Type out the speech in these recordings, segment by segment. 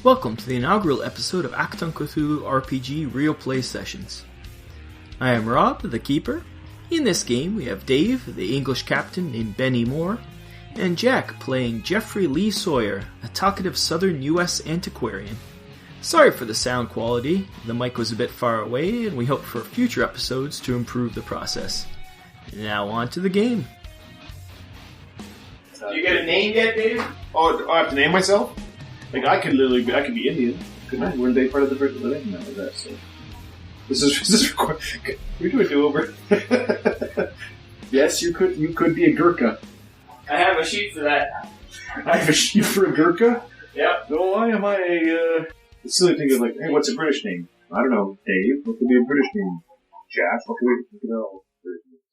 Welcome to the inaugural episode of Achtung, Cthulhu RPG Real Play Sessions. I am Rob, the Keeper. In this game we have Dave, the English captain named Benny Moore, and Jack playing Jeffrey Lee Sawyer, a talkative southern U.S. antiquarian. Sorry for the sound quality, the mic was a bit far away and we hope for future episodes to improve the process. Now on to the game. Do you get a name yet, Dave? Oh, do I have to name myself? Like, I could be Indian. Couldn't I? Weren't they part of the first living? No, that's so. This is can we do a do-over? Yes, you could be a Gurkha. I have a sheet for that. I have a sheet for a Gurkha? Yep. No, why am I the silly thing is like, hey, what's a British name? I don't know, Dave. What could be a British name? Jack? What could we know?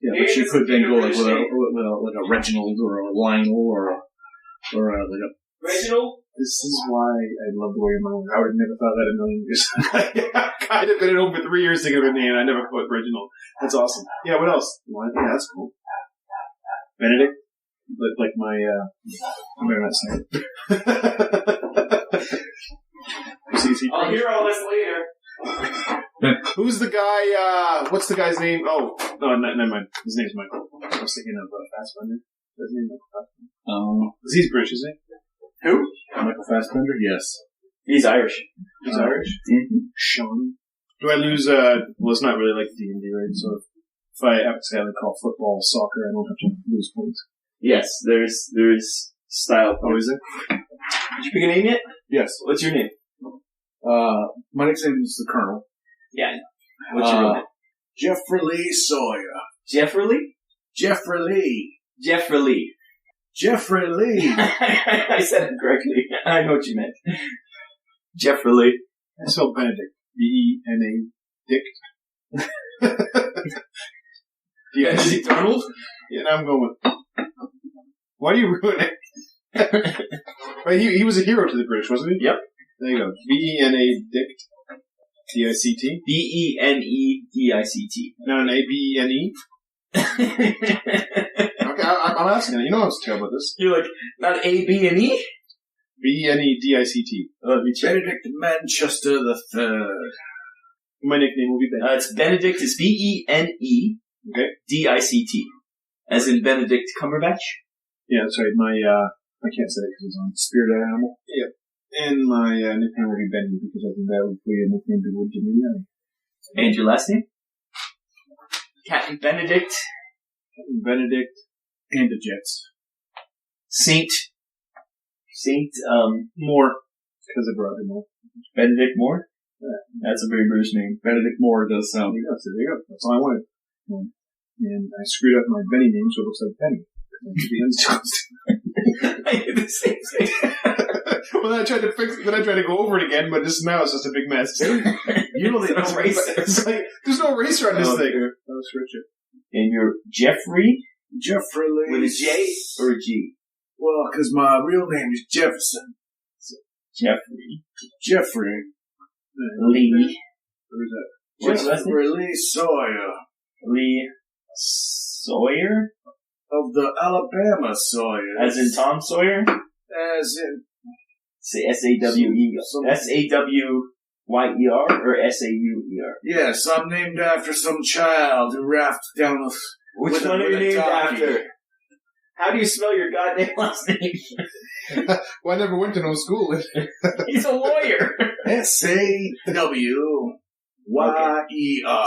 Yeah, but she could then go like with a Reginald or a Lionel or like a Reginald? This is why I love the way you're mind. I would have never thought that in a million years. I kind of been at home for 3 years thinking of a name. I never thought Reginald. That's awesome. Yeah, what else? Well, yeah, that's cool. Benedict? Like my, I'm better not saying it. I'll hear all this later. Who's the guy, what's the guy's name? Oh, no, never mind. His name's Michael. I was thinking of Fassbender. His name Michael Fassbender. He's British, isn't he? Who? Michael Fassbender? Yes. He's Irish. He's Irish? Mm-hmm. Sean. Do I lose, well, it's not really like D&D, right? So if I have to say I call football soccer, I don't have to lose points. Yes, there's style points. Oh, is it? Did you pick a name yet? Yes. What's your name? My nickname is the Colonel. Yeah, I know. What's your real name? Jeffrey Lee Sawyer. Jeffrey Lee? Jeffrey Lee. Jeffrey Lee. Jeffrey Lee. I said it correctly. I know what you meant. Jeffrey Lee. I spelled Benedict. B-E-N-A. Dick. Benedict Arnold? Yeah, I'm going with... Why do you ruin it? But he was a hero to the British, wasn't he? Yep. There you go. B-E-N-A-Dict. D-I-C-T? B-E-N-E-D-I-C-T. No, A-B-E-N-E? Okay, I'm asking. You know I was terrible at this. You're like, not A, B, and E? B-E-N-E-D-I-C-T. Let me check. Benedict Manchester the Third. My nickname will be Ben. It's Benedict. It's B-E-N-E. Okay. D-I-C-T. As in Benedict Cumberbatch? Yeah, that's right. I can't say it because it's on spirit animal. Yeah. And my nickname will be Benny because I think that would be a nickname people would give me. Yeah. And your last name? Captain Benedict. Benedict and the Jets. Saint Moore. Because I brought him up. Benedict Moore? Yeah. That's a very British name. Benedict Moore does sound. There you go. That's all I wanted. And I screwed up my Benny name so it looks like Benny. I did the same thing. Well, then I tried to fix it. Then I tried to go over it again, but now it's just a big mess. You know the eraser. It's like there's no eraser on this thing. That was Richard. And you're Jeffrey Lee. with a J or a G? Well, because my real name is Jefferson. So, Jeffrey Lee. Who's that? What's Jeffrey Lee Sawyer. Lee Sawyer? Of the Alabama Sawyer. As in Tom Sawyer? As in... Say S-A-W-E. S-A-W-Y-E-R or S-A-U-E-R? Yes, I'm named after some child who rafted down with... Which one are you named after? How do you spell your goddamn last name? Well, I never went to no school. He's a lawyer. S-A-W-Y-E-R.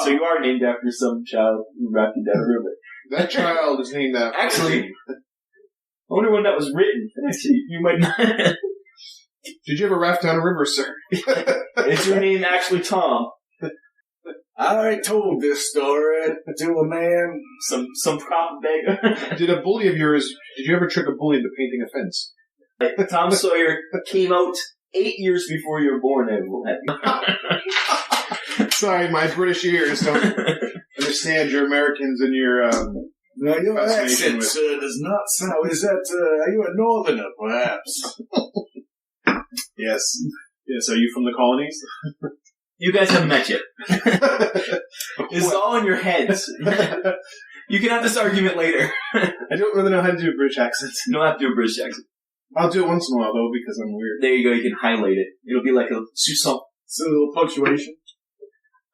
So you are named after some child who rafted down a river. That child is named after... Actually, I wonder when that was written. Actually, you might not... Did you ever raft down a river, sir? Is your name actually Tom? I told this story to a man. Some prop beggar. Did you ever trick a bully into painting a fence? Tom Sawyer came out 8 years before you were born, Sorry, my British ears don't understand your Americans and your, Now, your accent, sir, does not sound... Is that, are you a northerner, perhaps? Yes. Yes, are you from the colonies? You guys haven't met yet. It's all in your heads. You can have this argument later. I don't really know how to do a British accent. You don't have to do a British accent. I'll do it once in a while, though, because I'm weird. There you go, you can highlight it. It'll be like a sousson. It's a little punctuation.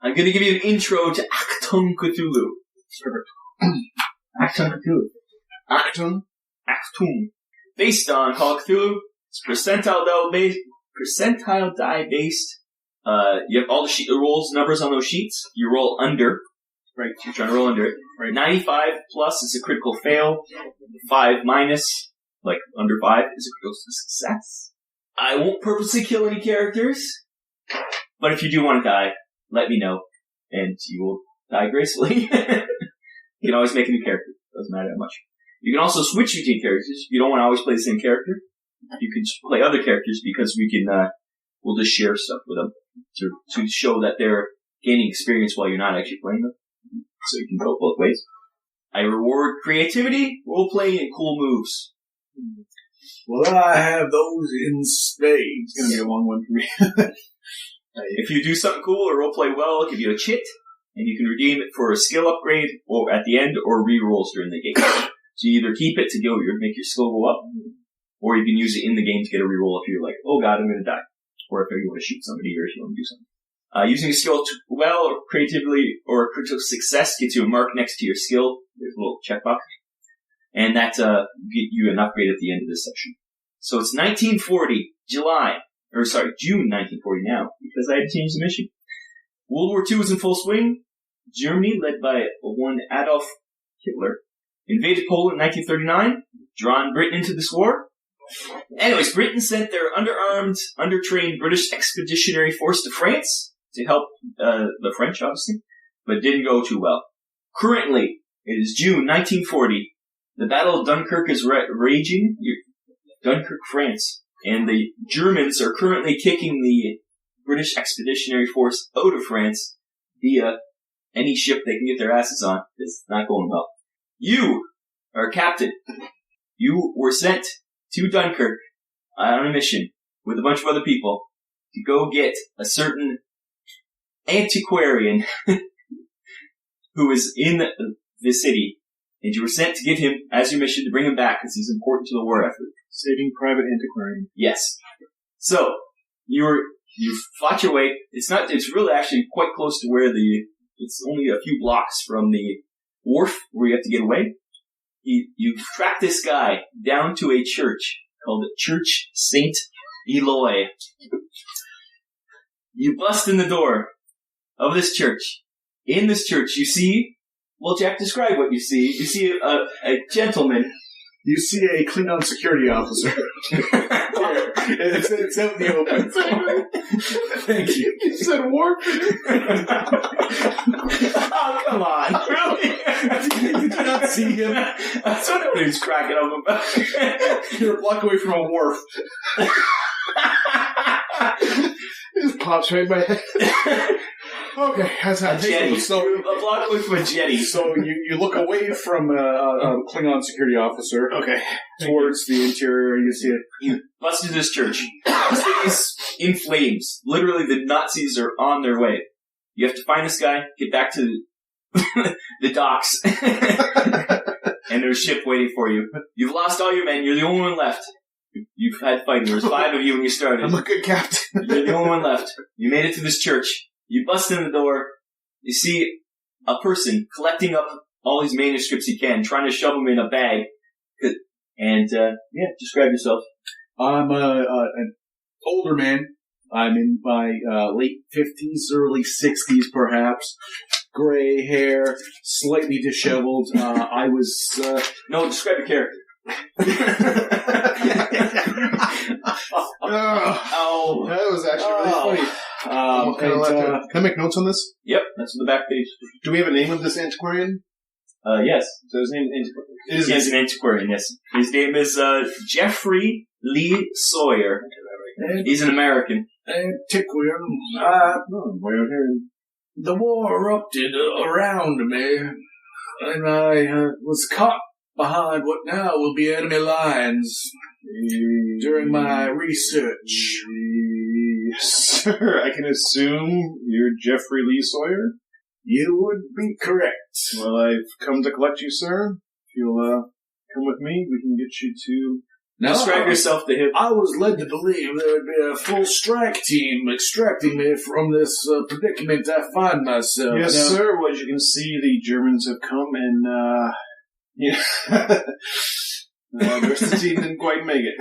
I'm gonna give you an intro to Achtung, Cthulhu. Achtung, Cthulhu. Achtung? Achtung. Based on Call of Cthulhu. It's percentile die based. You have all the rolls, numbers on those sheets. You roll under. Right, you're trying to roll under it. Right. 95 plus is a critical fail. 5 minus, like under 5, is a critical success. I won't purposely kill any characters, but if you do want to die, let me know, and you will die gracefully. You can always make a new character. Doesn't matter that much. You can also switch between characters. If you don't want to always play the same character, you can play other characters because we can, we'll just share stuff with them to show that they're gaining experience while you're not actually playing them. So you can go both ways. I reward creativity, role-playing, and cool moves. Well, I have those in spades. It's going to be a long one for me. If you do something cool or role-play well, I'll give you a chit, and you can redeem it for a skill upgrade or at the end or re-rolls during the game. So you either keep it to make your skill go up, or you can use it in the game to get a re-roll if you're like, oh god, I'm going to die. Or if you want to shoot somebody or if you want to do something. Using a skill well or creatively or a critical success gets you a mark next to your skill. There's a little checkbox. And that get you an upgrade at the end of this section. So it's 1940, June 1940 now, because I had to change the mission. World War II was in full swing. Germany, led by one Adolf Hitler, invaded Poland in 1939, drawn Britain into this war. Anyways, Britain sent their underarmed, undertrained British expeditionary force to France to help the French, obviously, but it didn't go too well. Currently, it is June 1940. The Battle of Dunkirk is raging. Dunkirk, France. And the Germans are currently kicking the British expeditionary force out of France via any ship they can get their asses on. It's not going well. You are a captain. You were sent to Dunkirk on a mission with a bunch of other people to go get a certain antiquarian who is in the city, and you were sent to get him as your mission to bring him back because he's important to the war effort. Saving Private Antiquarian. Yes. So you fought your way. It's really actually quite close to where it's only a few blocks from the wharf where you have to get away. You track this guy down to a church called Church Saint Eloi. You bust in the door of this church. In this church, you see, well, Jack, describe what you see. You see a gentleman. You see a Klingon security officer. It's out in the open. Thank you. You said warp? Oh, come on. Really? Did you not see him? That's what everybody's cracking up about. You're a block away from a wharf. It just pops right in my head. Okay, that's how a jetty. So, a block away from a jetty. So you look away from a Klingon security officer. Okay. Towards the interior, you see it. You bust into this church. The city's in flames. Literally, the Nazis are on their way. You have to find this guy, get back to the docks, and there's a ship waiting for you. You've lost all your men. You're the only one left. You've had fighting. There was 5 of you when you started. I'm a good captain. You're the only one left. You made it to this church. You bust in the door. You see a person collecting up all these manuscripts he can, trying to shove them in a bag. And, describe yourself. I'm an older man. I'm in my late 50s, early 60s, perhaps. Gray hair, slightly disheveled. I was... No, describe your character. Oh, that was actually really funny. Can I make notes on this? Yep, that's on the back page. Do we have a name of this antiquarian? Yes. So his name is He is an antiquarian, yes. His name is Jeffrey Lee Sawyer. He's an American. Antiquarian. The war erupted around me, and I was caught behind what now will be enemy lines during my research. Sir, I can assume you're Jeffrey Lee Sawyer? You would be correct. Well, I've come to collect you, sir. If you'll come with me, we can get you to Describe yourself to him. I was led to believe there would be a full strike team extracting me from this predicament I find myself. Yes, sir. Well, as you can see, the Germans have come and, the rest of the team didn't quite make it.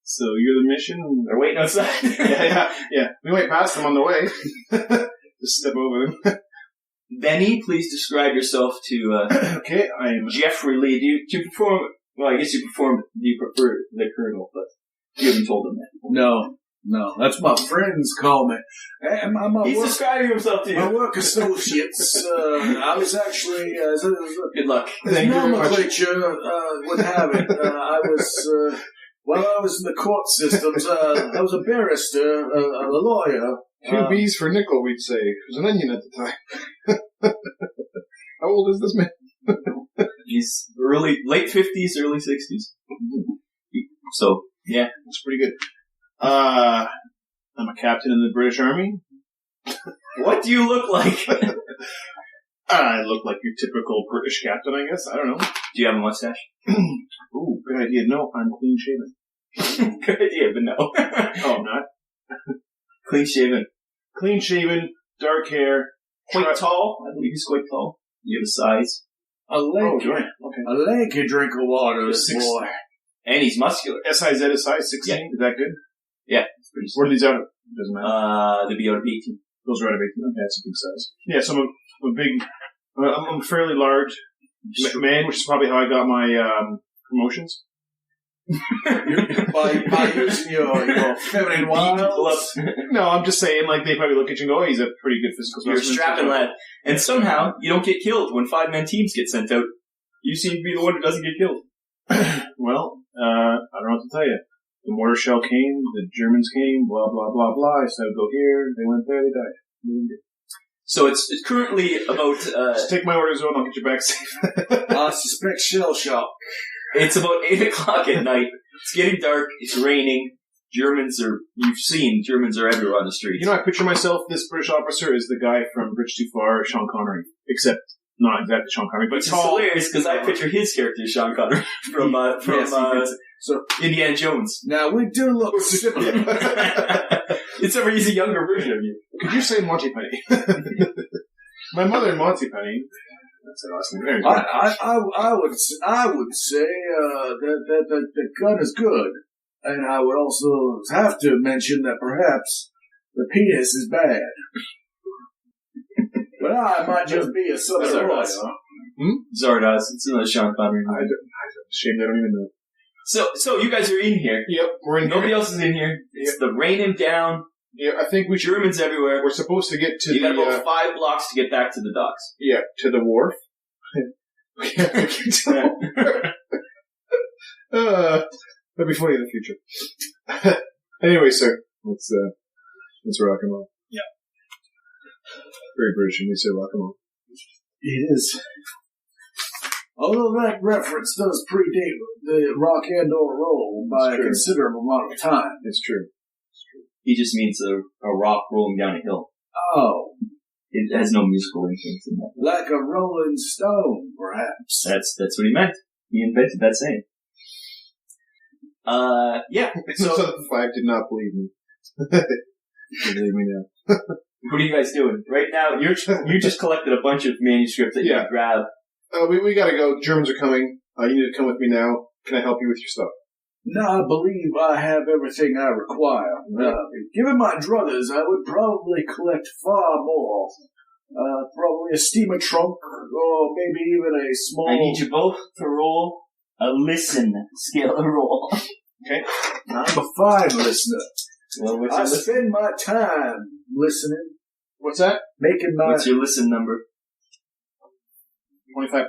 So you're the mission. They're waiting outside. Yeah. We went past them on the way. Just step over them. Benny, please describe yourself to Okay, I'm Jeffrey Lee. Do you perform? Well, I guess you prefer the Colonel, but you haven't told him that. No, that's my friends call me. He's describing himself to My you. work associates. I was actually Good luck. as nomenclature would have it. I was while I was in the court systems. I was a barrister, a lawyer. 2 B's for nickel, we'd say. It was an onion at the time. How old is this man? He's late 50s, early 60s. So, yeah. That's pretty good. I'm a captain in the British Army. What do you look like? I look like your typical British captain, I guess. I don't know. Do you have a mustache? Ooh, good idea. No, I'm clean shaven. Good idea, but no. Oh, I'm not? Clean shaven. Clean shaven, dark hair. Quite tall. I believe he's quite tall. You have a size. A lanky, Okay. a lanky drink of water, this Six- boy. And he's muscular. SIZ is size 16. Yeah. Is that good? Yeah. It's pretty What are these out of? Doesn't matter. They'll be out of 18. Those are out of 18. Okay, that's a big size. Yeah, so I'm a big, I'm a fairly large man, which is probably how I got my promotions. by using your feminine wiles. No, I'm just saying, like, they probably look at you and go, oh, he's a pretty good physical You're a specimen. strapping lad. And somehow, you don't get killed when 5-man teams get sent out. You seem to be the one who doesn't get killed. Well, I don't know what to tell you. The mortar shell came, the Germans came, blah, blah, blah, blah. I said, go here. They went there, they died. So it's currently about, Just take my orders on, I'll get you back safe. I suspect shell shock. it's about 8 o'clock at night. It's getting dark. It's raining. Germans are everywhere on the streets. You know, I picture myself, this British officer is the guy from Bridge Too Far, Sean Connery. Except, not exactly Sean Connery, but It's tall. hilarious because I picture his character as Sean Connery from Indiana Jones. Now we do look similar. It's he's a younger version of you. Could you say Monty Penny? My mother and Monty Penny. That's an awesome. There you go. I would say that the gun is good, and I would also have to mention that perhaps the penis is bad. But I might just be a southern Zardoz. lawyer. Zardoz. It's another Sean Connery. I'm ashamed I don't even know. So you guys are in here. Yep, we're in Nobody here. else is in here. It's the raining down. Yeah, I think we should. Germans everywhere. We're supposed to get to You got the about 5 blocks to get back to the docks. to the wharf. That'd be funny in the future. Anyway, sir, let's rock and roll. Yeah. Very British, and we say rock and roll. It is. Although that reference does predate the rock and roll by a considerable amount of time. It's true. He just means a rock rolling down a hill. Oh, It has no musical influence in that. like a rolling stone, perhaps. That's what he meant. He invented that saying. Yeah. So So the 5 did not believe me. You believe me now. what are you guys doing right now? You just collected a bunch of manuscripts that you can grab. We gotta go. Germans are coming. You need to come with me now. Can I help you with your stuff? No, I believe I have everything I require. Given my druthers, I would probably collect far more. Probably a steamer trunk, or maybe even a small... I need you both to roll a listen skill roll. Okay. I'm a fine listener. Well, what's I your listen? spend my time listening, What's that? making my... What's your listen number? 25%.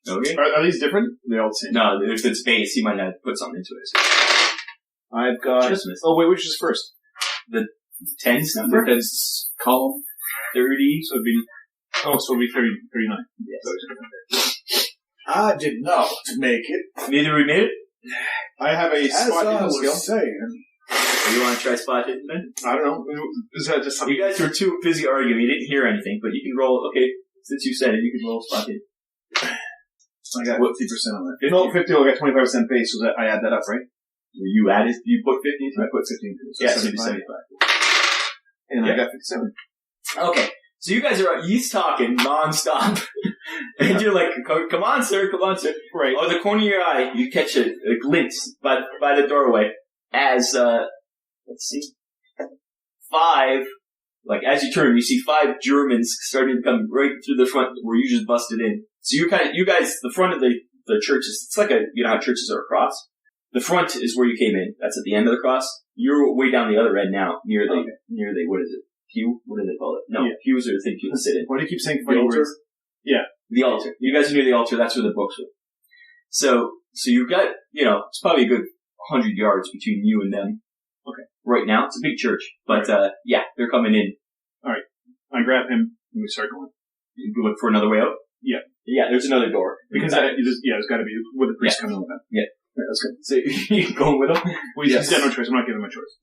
Okay. Are these different? They're all the same. No, if it's base, he might have put something into it. I've got... Just missed. Oh, wait, which is first? The tens number? The tens column. 30. So it'd be... Oh, so it'd be 30, 39. Yes. I did not make it. Neither we made it. I have a As spot I hidden was skill. saying, You want to try spot hidden then? I don't know. Is that just something? You guys were too busy arguing. You didn't hear anything, but you can roll. Okay, since you said it, you can roll spot hidden. I got 50% on that. No, 50. I got 25% base, so that I add that up, right? You added, you put 50 into I it? put 15 to it. So Yeah, 75. 75. And Yeah. I got 57. Okay. So you guys are, he's talking nonstop. And you're like, come on, sir. Right. Oh, the corner of your eye, you catch a glint by the doorway as, let's see, 5, like as you turn, you see 5 Germans starting to come right through the front where you just busted in. So you guys, the front of the church is, it's like you know how churches are across? The front is where you came in. That's at the end of the cross. You're way down the other end now, near the, what is it? Pew? What do they call it? No, Yeah. pews are the thing people sit in. Why do you keep saying The funny altar? words? Yeah. The altar. You guys are near the altar. That's where the books were. So you've got, it's probably a good 100 yards between you and them. Okay. Right now, it's a big church, but yeah, they're coming in. All right. I grab him and we start going. You look for another way out. Yeah. Yeah. There's another door Because there's got to be with the priest coming with him. Yeah. Yeah, that's good. So you going with him? Well, he's got no choice. I'm not giving him a choice.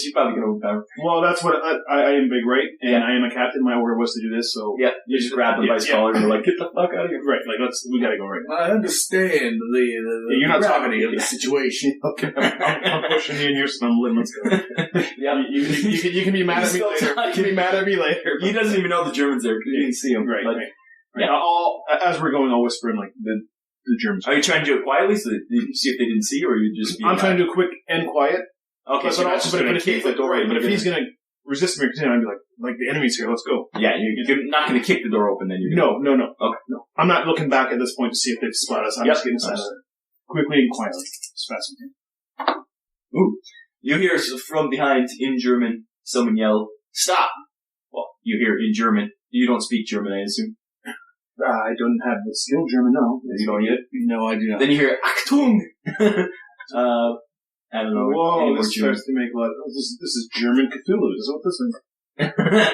You're probably gonna overpower. Well, that's what I am big, right? And I am a captain. My order was to do this, so yeah, you just grab him by his collar and you're like, get the fuck out of here. Right, like we gotta go right now. I understand You're not gravity talking of the situation. Okay, I'm pushing you and you're stumbling. Let's go. Yeah, you can be mad at me later. You can be mad at me later. He doesn't even know the Germans there. You didn't see him. Right. Yeah. As we're going, I'll whisper in like the Germans. Are you trying to do it quietly so that you see if they didn't see, or are you just being... I'm trying to do quick and quiet. Okay, so but if kick the door open. But if he's going to resist me or continue, I'd be like the enemy's here, let's go. Yeah, you're not going to kick the door open then. No. Okay. No. I'm not looking back at this point to see if they've spotted us. I'm just getting inside of it. Quickly and quietly. As fast as I can. Ooh. You hear from behind, in German, someone yell, "Stop!" Well, you hear in German. You don't speak German, I assume. I don't have the skill German, no. You don't yet? No, I do not. Then you hear Achtung! I don't know. Whoa, this starts to make a lot of... This is German Cthulhu. Is that what this is? I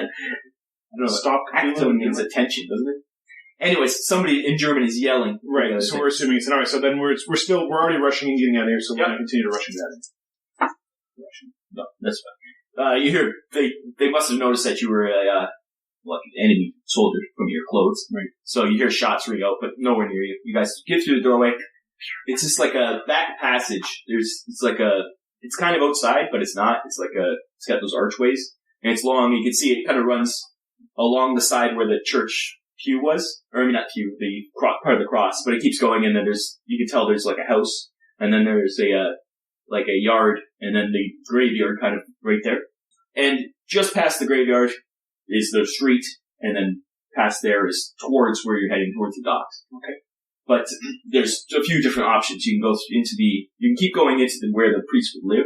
don't know. Stop Cthulhu. Achtung means attention, doesn't it? Anyways, somebody in German is yelling. Right, so we're assuming it's... Alright, so then we're already rushing and getting out of here, so we're going to continue to rush and get out of here. No, that's fine. You hear, they must have noticed that you were an enemy soldier from your clothes. Right. So you hear shots ring out, but nowhere near you. You guys get through the doorway. It's just like a back passage. It's kind of outside, but it's not. It's got those archways, and it's long. You can see it kind of runs along the side where the church pew was. Or I mean, not pew, the part of the cross, but it keeps going, and then you can tell there's like a house, and then there's a yard, and then the graveyard kind of right there. And just past the graveyard is the street, and then past there is towards where you're heading towards the docks. Okay. But there's a few different options. You can go you can keep going into where the priest would live,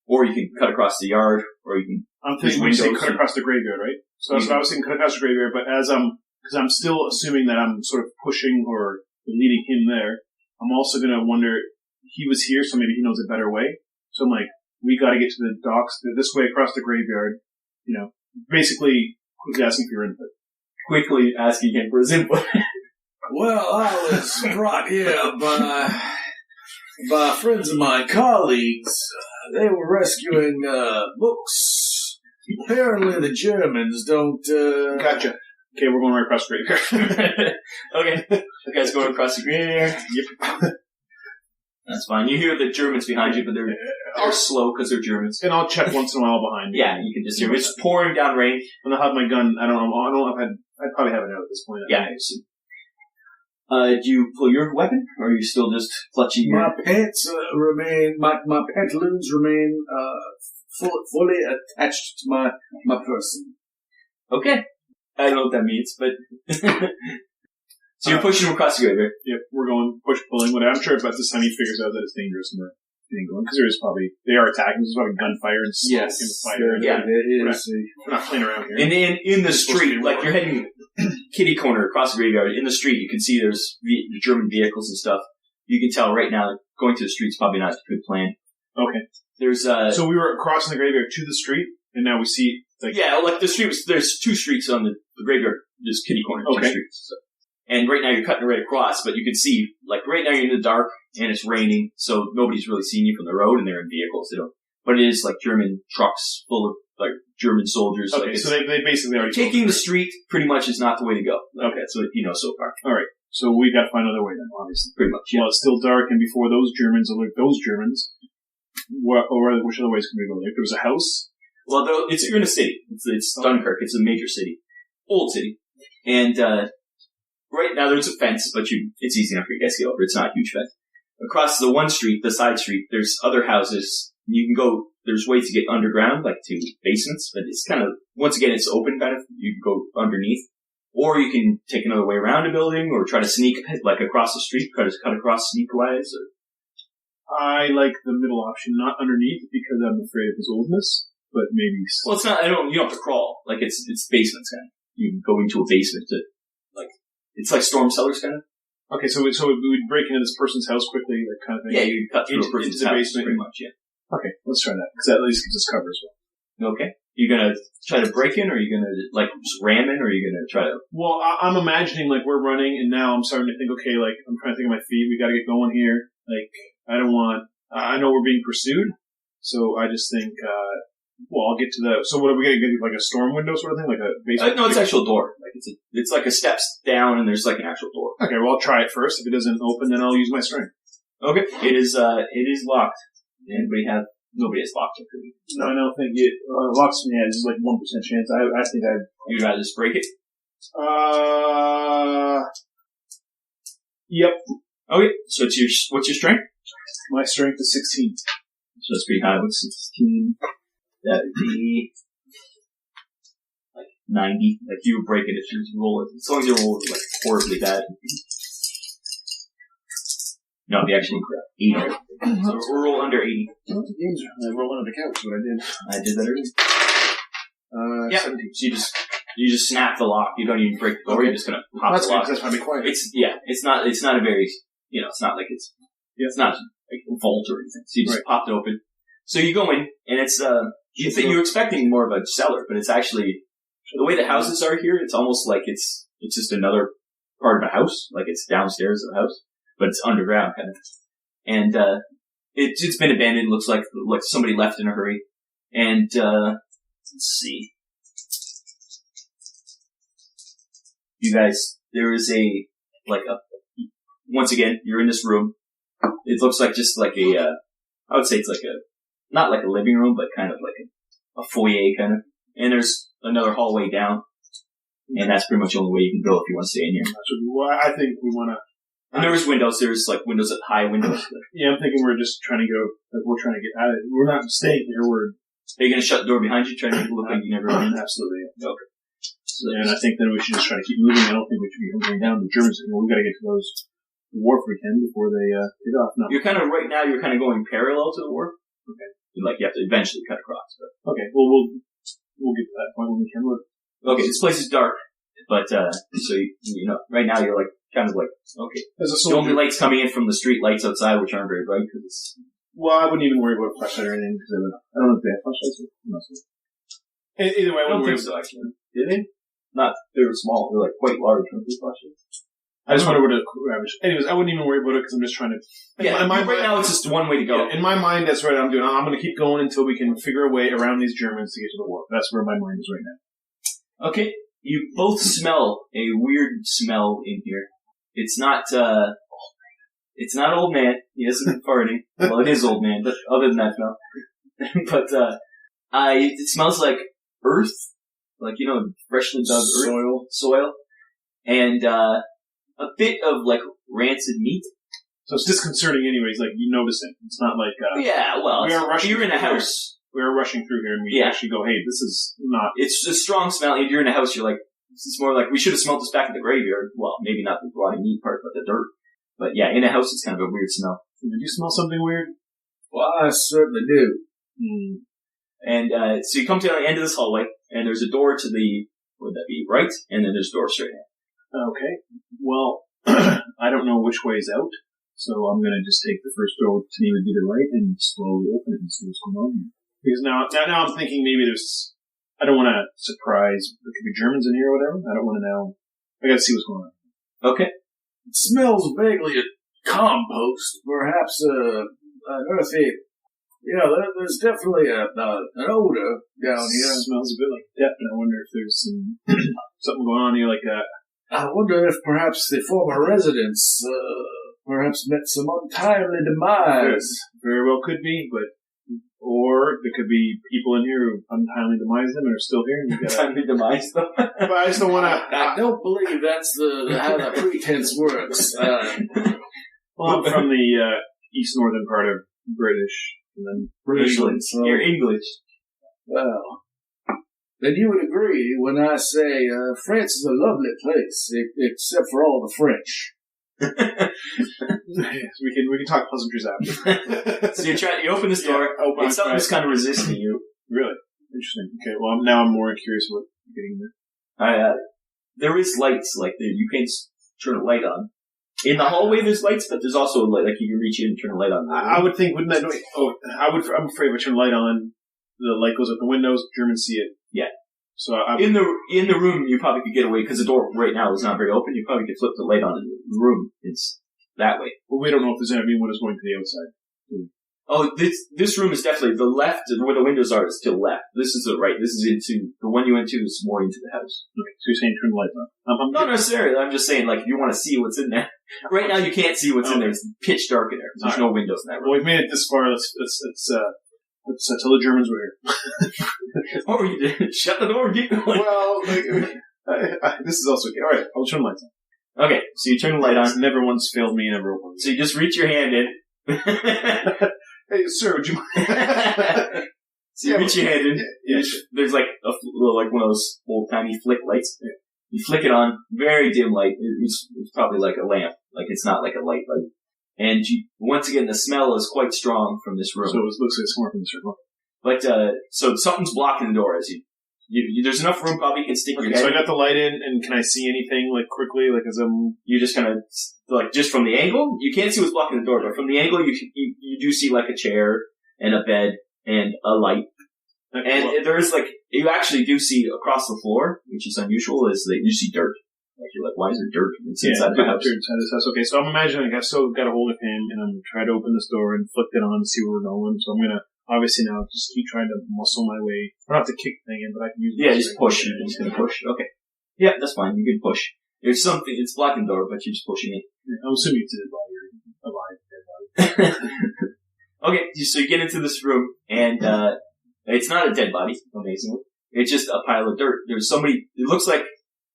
or you can cut across the yard, or you can... I'm thinking we say cut across the graveyard, right? So that's what I was thinking, cut across the graveyard, but because I'm still assuming that I'm sort of pushing or leading him there, I'm also going to wonder, he was here, so maybe he knows a better way. So I'm like, we got to get to the docks this way across the graveyard, basically quickly asking for your input. Quickly asking him for his input. Well, I was brought here by friends of mine, colleagues. They were rescuing books. Apparently the Germans don't... Gotcha. Okay, we're going right across the graveyard. Okay. You guys going across the graveyard? Yep. That's fine. You hear the Germans behind you, but they're slow because they're Germans. And I'll check once in a while behind me. Yeah, you can just hear it. It's pouring down rain. And I'll have my gun. I don't know if I'd probably have it out at this point. Yeah, I assume. Do you pull your weapon, or are you still just clutching your... My pants remain, my pantaloons remain fully attached to my person. Okay. I don't know what that means, but... So you're pushing him across the graveyard? Yep, we're going pulling, whatever. I'm sure by this time he figures out that it's dangerous and we're getting going, because they are attacking, there's probably gunfire and smoke and fire. Yeah, it is. We're not playing around here. And in the street, like you're heading kitty corner across the graveyard, in the street you can see there's the German vehicles and stuff. You can tell right now that going to the street's probably not a good plan. Okay. There's So we were crossing the graveyard to the street, and now we see... the street there's two streets on the graveyard. There's kitty corner, two streets. So. And right now you're cutting right across, but you can see, right now you're in the dark, and it's raining, so nobody's really seeing you from the road, and they're in vehicles, but it is German trucks full of, German soldiers. Okay, so they basically already... Taking the street pretty much is not the way to go. Okay, so so far. Alright, so we gotta find another way then, obviously. Pretty much, yeah. Well, it's still dark, and before those Germans, which other ways can we go? Like, there was a house? Well, you're in a city. It's Dunkirk. It's a major city. Old city. And, right now there's a fence, but it's easy enough for you guys to get over. It's not a huge fence. Across the one street, the side street, there's other houses. You can go, there's ways to get underground, like to basements, but it's kind of, once again, it's open kind of. You can go underneath. Or you can take another way around a building, or try to sneak, like across the street, try to cut across sneak-wise, or... I like the middle option, not underneath, because I'm afraid of his oldness, but maybe... Well, it's not, you don't have to crawl. Like, it's basements kind of. You can go into a basement to, like, it's like storm cellars kind of. Okay, so we'd break into this person's house quickly, that kind of thing. Yeah, you cut through a person's into the house, basement, pretty much. Yeah. Okay, let's try that because that at least gives us cover as well. Okay, you gonna try to break in, or are you gonna like just ram in, or are you gonna try to? Well, I'm imagining like we're running, and now I'm starting to think. Okay, like I'm trying to think of my feet. We got to get going here. Like I don't want. I know we're being pursued, so I just think. Well, I'll get to the. So what are we gonna get? Like a storm window sort of thing, like a basement? No, it's actual door. Like it's like a steps down, and there's like an actual door. Okay, well I'll try it first. If it doesn't open, then I'll use my strength. Okay, it is locked. Nobody has locked it for me. No, I don't think it locks me. It's like 1% chance. I think You'd rather just break it. Yep. Okay, so what's your strength? My strength is 16. So that's pretty high. What's 16? That would be like 90. Like you would break it if you roll it. As long as you roll it like horribly bad. No, it'd be actually 80. So we'll roll under 80. I roll under the couch. What I did. I did that earlier. Yeah. 17. So you just snap the lock. You don't even break the door. Okay. You're just gonna pop the lock. That's why I be quiet. It's not a very, it's not like it's not like a vault or anything. So you just popped it open. So you go in, and it's, you're expecting more of a cellar, but it's actually, the way the houses are here, it's almost like it's just another part of a house. Like it's downstairs of a house, but it's underground kind of. And, it's been abandoned. Looks like somebody left in a hurry. And, let's see. You guys, there is once again, you're in this room. It looks like just like I would say it's like not like a living room, but kind of like a foyer kind of. And there's another hallway down. And that's pretty much the only way you can go if you want to stay in here. Well, I think we want to. And there's windows. There's like windows at high windows. Yeah, I'm thinking we're just trying to go. Like we're trying to get out of it. We're not staying here. Are you going to shut the door behind you, trying to make it look like you never went in? Absolutely. Yeah. Okay. So, and I think then we should just try to keep moving. I don't think we should be going down the Germans. We've got to get to the wharf we can before they get off. No. You're kind of going parallel to the wharf. Okay. Like you have to eventually cut across. But. Okay. Well, we'll get to that point when we can. Okay. This place is dark, but so right now you're like kind of like okay. The only lights coming in from the street lights outside, which aren't very bright because it's. Well, I wouldn't even worry about a flashlight or anything because I don't know if they have flashlights. Either way, I don't think so. Actually, did they? Not they were small. They're like quite large. Weren't they flashlights? I just wonder what anyways, I wouldn't even worry about it because I'm just trying to. Yeah, right now it's just one way to go. Yeah, in my mind, that's right. I'm going to keep going until we can figure a way around these Germans to get to the wharf. That's where my mind is right now. Okay, you both smell a weird smell in here. It's not old man. He hasn't been farting. Well, it is old man, but other than that, no. But it smells like earth, like freshly dug earth, soil, and a bit of like rancid meat. So it's disconcerting, anyways. Like you notice it. It's not like you're in a house. We are rushing through here, and we actually go, "Hey, this is not." It's a strong smell. If you're in a house, you're like, it's more like we should have smelled this back in the graveyard. Well, maybe not the rotting meat part, but the dirt. But yeah, in a house, it's kind of a weird smell. Did you smell something weird? Well, I certainly do. And so you come to the end of this hallway, and there's a door to the, would that be right? And then there's a door straight ahead. Okay. Well, I don't know which way is out, so I'm going to just take the first door to me would be the right and slowly open it and see what's going on here. Because now I'm thinking maybe I don't want to surprise, there could be Germans in here or whatever. I don't want to know. I got to see what's going on. Okay. It smells vaguely of compost, perhaps an earthy. Yeah, there's definitely an odor down here. It smells a bit like death, and I wonder if there's something going on here like that. I wonder if perhaps the former residents perhaps met some untimely demise. Very well could be, but Or there could be people in here who untimely demise them and are still here. And you gotta, Time to demise them. but I just don't want to. I don't believe that's how the pretense works. Well, I'm from the east northern part of British, and then England. So, You're English. well, then you would agree when I say France is a lovely place, except for all the French. Yes, we can talk pleasantries after. So you open this door. Yeah, It's something that's kind of resisting you. Really interesting. Okay, well now I'm more curious what you're getting there. There is lights, like you can turn a light on. In the hallway, there's lights, but there's also a light, like you can reach in and turn a light on. I would think, wouldn't that? I'm afraid if I turn the light on, the light goes out the windows. Germans see it. Yeah. So in the room, you probably could get away because the door right now is not very open. You probably could flip the light on in the room. It's that way. Well, we don't know if there's anyone who's going to the outside. Oh, this room is definitely the left where the windows are is to the left. This is the right. This is into the one you went to is more into the house. Okay, so you're saying turn the lights on? Not necessarily. I'm just saying, like, if you want to see what's in there. Right now, you can't see what's in there. It's pitch dark in there. There's no windows in that room. Well, we've made it this far. Let's tell the Germans we're here. What were you doing? Shut the door and keep going. Well, this is also okay. All right, I'll turn the lights on. Okay, so you turn the light on. It's never once failed me, never opened. So you just reach your hand in. Hey, sir, would you mind? So you reach your hand in. Yeah. There's like a little, like one of those old tiny flick lights. Yeah. You flick it on, very dim light. It's probably like a lamp. Like it's not like a light. And once again, the smell is quite strong from this room. So it looks like it's coming from the circle. But so something's blocking the door as you there's enough room probably you can stick your head. So I got the light in, and can I see anything like quickly, like as I'm? You just kind of like just from the angle, you can't see what's blocking the door, but from the angle, you do see like a chair and a bed and a light, and there's like you actually do see across the floor, which is unusual, is that you see dirt. Like you're like, why is there dirt inside the house? Inside this house. Okay, so I'm imagining I've still got a hold of him, and I'm trying to open this door and flick it on and see where we're going. So I'm gonna. Obviously now, just keep trying to muscle my way. I don't have to kick the thing in, but I can use it. Yeah, just push. You're just gonna push. Okay. Yeah, that's fine. You can push. There's something, it's blocking the door, but you're just pushing it. I'm assuming it's a dead body. Okay, so you get into this room, and it's not a dead body, amazingly. It's just a pile of dirt. There's somebody, it looks like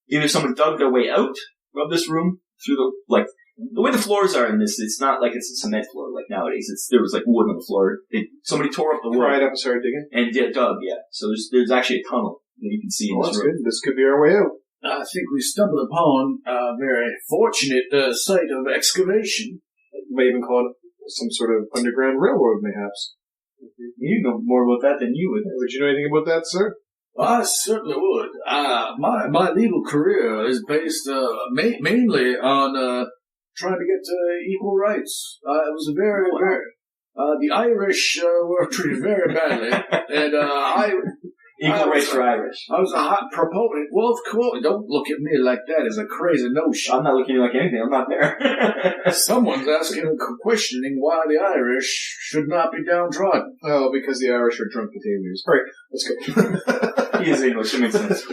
either someone dug their way out of this room through the way the floors are in this, it's not like it's a cement floor like nowadays. There was like wood on the floor. Somebody tore up the wood. Right up and started digging? And dug, yeah. So there's actually a tunnel that you can see in this room. Good. This could be our way out. I think we stumbled upon a very fortunate site of excavation. You may even call it some sort of underground railroad, perhaps. You know more about that than you would. Would you know anything about that, sir? I certainly would. My legal career is based mainly on trying to get equal rights. It was the Irish were treated very badly, and Equal rights for Irish. I was a hot proponent. Well, of course, don't look at me like that. It's a crazy notion. I'm not looking at you like anything. I'm not there. Someone's questioning why the Irish should not be downtrodden. Oh, because the Irish are drunk potatoes. All right, let's go. He is English. It makes sense.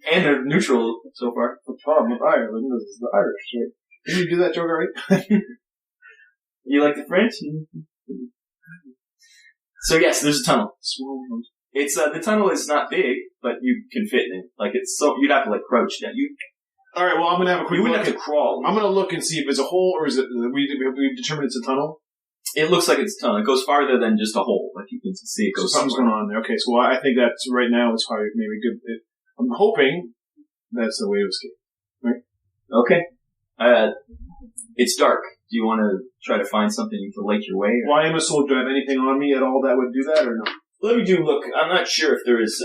And they're neutral so far. The problem with Ireland is the Irish, right? Did you do that joke already? You like the French? So yes, there's a tunnel. Small one. It's the tunnel is not big, but you can fit in it. Like it's so you'd have to like crouch down. All right. Well, I'm gonna have a quick. You wouldn't look have to crawl. I'm gonna look and see if it's a hole or is it. We determined it's a tunnel. It looks like it's a tunnel. It goes farther than just a hole. Like you can see, it goes. So something's going on there. Okay. So I think that's right now. It's probably maybe good. I'm hoping that's the way to escape. Right. Okay. It's dark. Do you want to try to find something to light your way? Well, I am a soldier. Do I have anything on me at all that would do that or no? Let me look. I'm not sure if there is,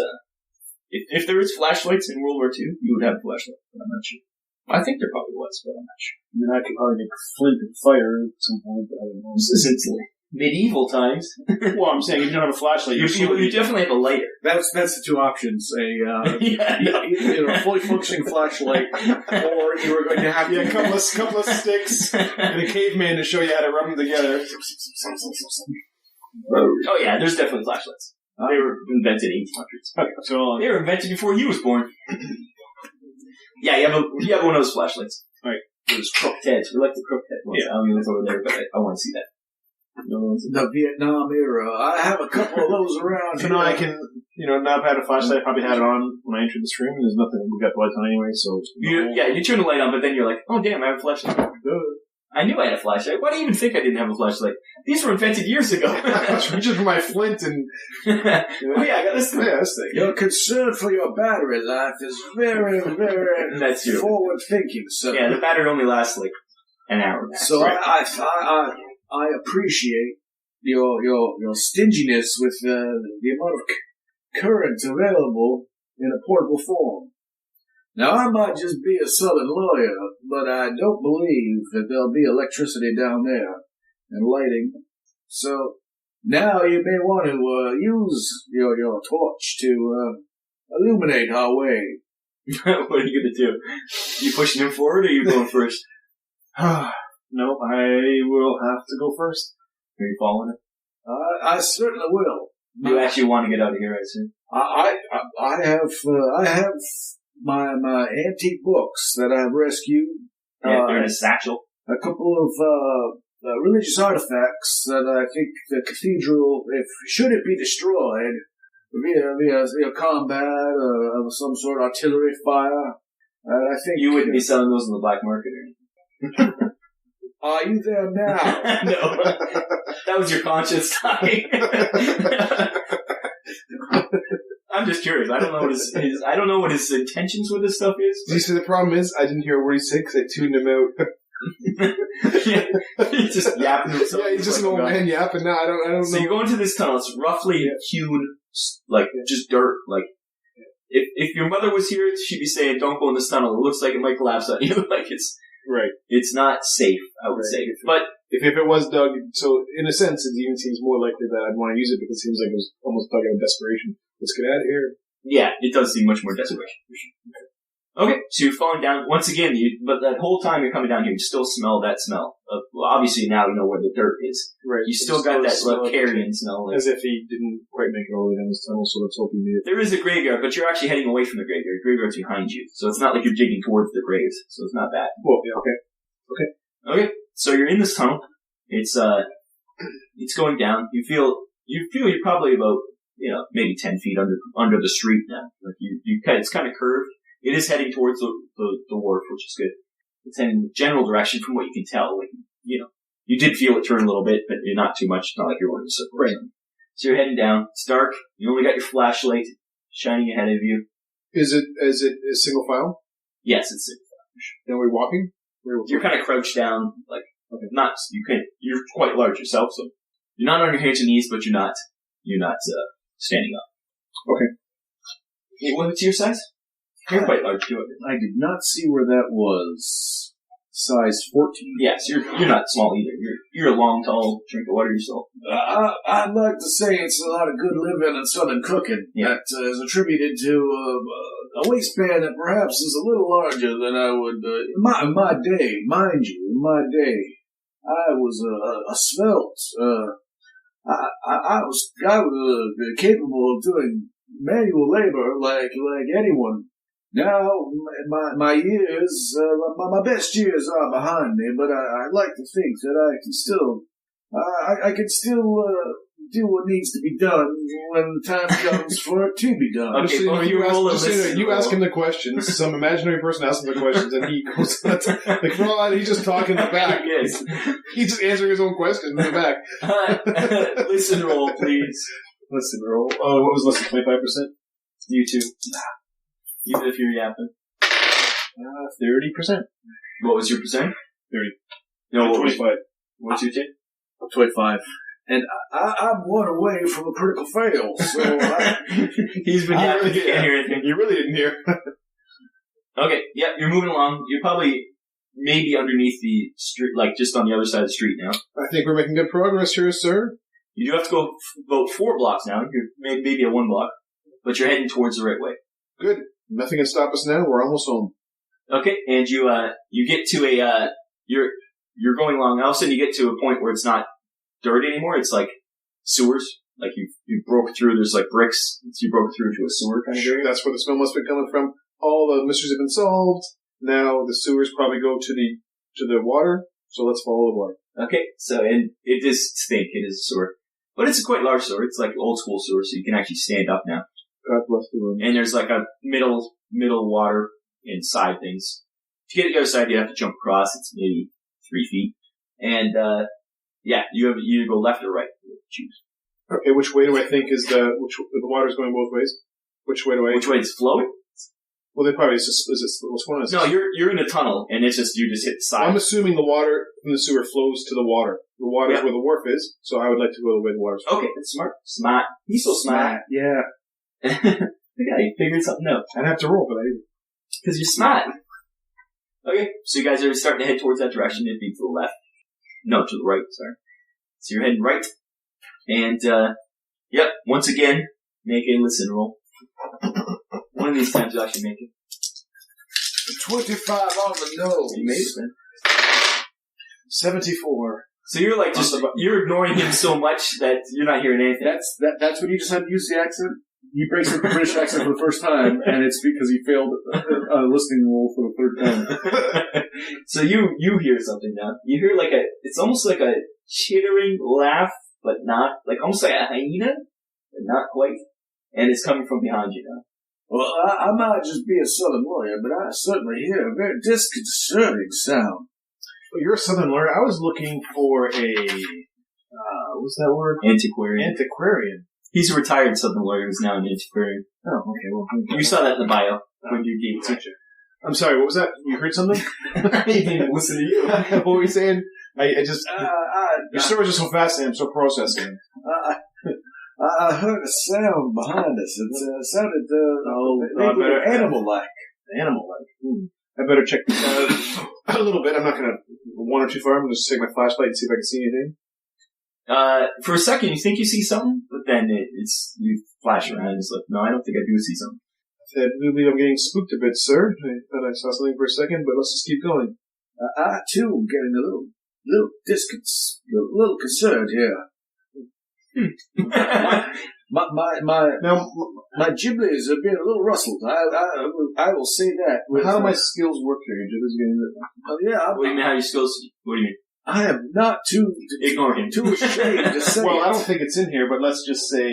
if there is flashlights in World War II, you would have a flashlight, but I'm not sure. I think there probably was, but I'm not sure. I mean, I could probably make flint and fire at some point, but I don't know. This isn't medieval times. Well, I'm saying if you don't have a flashlight, you definitely have a lighter. That's the two options. Either a fully functioning flashlight, or you are going to have a couple of sticks and a caveman to show you how to rub them together. Oh yeah, there's definitely flashlights. They were invented in the 1800s. Okay, so they were invented before he was born. Yeah, you have one of those flashlights. All right. Those crooked heads. We like the crooked head ones. Yeah. I don't know what's over there, but I want to see that. The Vietnam era. I have a couple of those around. So now I can, now I've had a flashlight. I probably had it on when I entered this room. There's nothing. We've got the lights on anyway, so. You turn the light on, but then you're like, oh damn, I have a flashlight. I knew I had a flashlight. Why do you even think I didn't have a flashlight? These were invented years ago. I was reaching for my flint and... Oh yeah, I got this thing. Yeah, this thing. Your concern for your battery life is very, very That's true. forward thinking, sir. Yeah, the battery only lasts like an hour. So right? I appreciate your stinginess with the amount of current available in a portable form. Now, I might just be a Southern lawyer, but I don't believe that there'll be electricity down there and lighting. So now you may want to use your torch to illuminate our way. What are you going to do? You pushing him forward, or are you going first? No, I will have to go first. Are you following it? I certainly will. You actually want to get out of here, I assume? I have my antique books that I've rescued. Yeah, they're in a satchel. A couple of religious artifacts that I think the cathedral, should it be destroyed, via combat of some sort of artillery fire, I think you wouldn't be selling those in the black market or anything. Are you there now? No, that was your conscience talking. I'm just curious. I don't know what I don't know what his intentions with this stuff is. Do you see the problem is I didn't hear a word he said because I tuned him out. Yeah, he's just yapping himself. Yeah, he's just an old man yapping now. I don't know. So you go into this tunnel. It's roughly hewn, like just dirt. Like if your mother was here, she'd be saying, "Don't go in this tunnel. It looks like it might collapse on you." Like it's right. It's not safe, I would say. But if it was dug, so in a sense, it even seems more likely that I'd want to use it because it seems like it was almost dug out of desperation. Let's get out of here. Yeah, it does seem much more desperation. Okay, so you're falling down once again. But that whole time you're coming down here, you still smell that smell. Well, obviously now you know where the dirt is. Right. You still got that carrion smell. As if he didn't quite make it all the way down this tunnel. So let's hope he made it. There is a graveyard, but you're actually heading away from the graveyard. The graveyard's behind you, so it's not like you're digging towards the graves. So it's not bad. Well, yeah, okay. So you're in this tunnel. It's going down. You feel you're probably about maybe 10 feet under the street now. Like it's kind of curved. It is heading towards the wharf, which is good. It's heading in the general direction from what you can tell. Like you did feel it turn a little bit, but not too much. It's not like you're going in a circle. Right. So you're heading down. It's dark. You only got your flashlight shining ahead of you. Is it a single file? Yes, it's single file. Then we're walking. You're kind of crouched down, like you're quite large yourself, so you're not on your hands and knees, but you're not standing up. Okay. What's your size? You're quite large too. I did not see where that was. Size 14. Yes, you're not small either. You're a long, tall drink of water yourself. I'd like to say it's a lot of good living and southern cooking that is attributed to a waistband that perhaps is a little larger than I would. In my day, mind you, in my day, I was a svelte. I was capable of doing manual labor like anyone. Now, my years, my best years are behind me, but I like to think that I can still do what needs to be done when the time comes for it to be done. Okay, you ask him the questions. Some imaginary person asks him the questions, and he goes, like, for all that, he's just talking in the back. Yes. He's just answering his own questions in the back. Listen roll, please. Listen roll. Oh, what was less than 25%? You too. Even if you're yapping. 30%. What was your percent? 30. No, 25. What's your take? 25. And I'm one away from a critical fail, so he's been yapping. You can't hear anything. You really didn't hear. Okay, yeah, you're moving along. You're probably maybe underneath the street, like just on the other side of the street now. I think we're making good progress here, sir. You do have to go about 4 blocks now. You're maybe a 1 block, but you're heading towards the right way. Good. Nothing can stop us now. We're almost home. Okay, and you get to you're going along. All of a sudden, you get to a point where it's not dirt anymore. It's like sewers. Like you broke through. There's like bricks. So you broke through to a sewer kind of area. That's where the smell must be coming from. All the mysteries have been solved. Now the sewers probably go to the water. So let's follow the water. Okay, so, and it does stink. It is a sewer. But it's a quite large sewer. It's like an old school sewer, so you can actually stand up now. God bless the room. And there's like a middle water and side things. To get to the other side, you have to jump across. It's maybe 3 feet. And, you have either go left or right. Choose. Okay, which way do I think is the water's going both ways? Which way do I? Which way is flowing? Well, they probably is it what's going on? No, you're in a tunnel, and it's just you just hit the side. I'm assuming the water from the sewer flows to the water. The water is where the wharf is, so I would like to go the way the water's flowing. Okay, that's smart. He's so smart. Yeah. The guy figured something out. I'd have to roll, but I didn't. Because you're smart. Okay, so you guys are starting to head towards that direction. It'd be to the left. No, to the right, sorry. So you're heading right. And, once again, make a listen roll. One of these times you'll actually make it. 25 on the nose. You made it, man. 74. So you're like you're ignoring him so much that you're not hearing anything. That's when you just had to use the accent. He breaks the British accent for the first time, and it's because he failed a listening roll for the third time. So you hear something now. You hear it's almost like a chittering laugh, but not, like almost like a hyena, but not quite. And it's coming from behind you now. Well, I might just be a Southern lawyer, but I certainly hear a very disconcerting sound. Well, you're a Southern lawyer. I was looking for what's that word? Antiquarian. Antiquarian. He's a retired Southern lawyer who's now an antiquarian. Oh, okay. Well, you saw that in the bio when you gave it to you. I'm sorry, what was that? You heard something? He didn't listen to you. What were you saying? Your story was just so fascinating. I'm so processing. I heard a sound behind us. It sounded animal-like. Animal-like. I better check this out a little bit. I'm not going to wander too far. I'm going to just take my flashlight and see if I can see anything. For a second, you think you see something, but then you flash around and it's like, no, I don't think I do see something. Admittedly, I'm getting spooked a bit, sir. I thought I saw something for a second, but let's just keep going. I, too, am getting a little concerned here. My giblets have been a little rustled. I will say that. How do my skills work here? You're just getting what do you mean, how your skills, what do you mean? I am not too ignore him. Too ashamed to say Well, I don't think it's in here, but let's just say...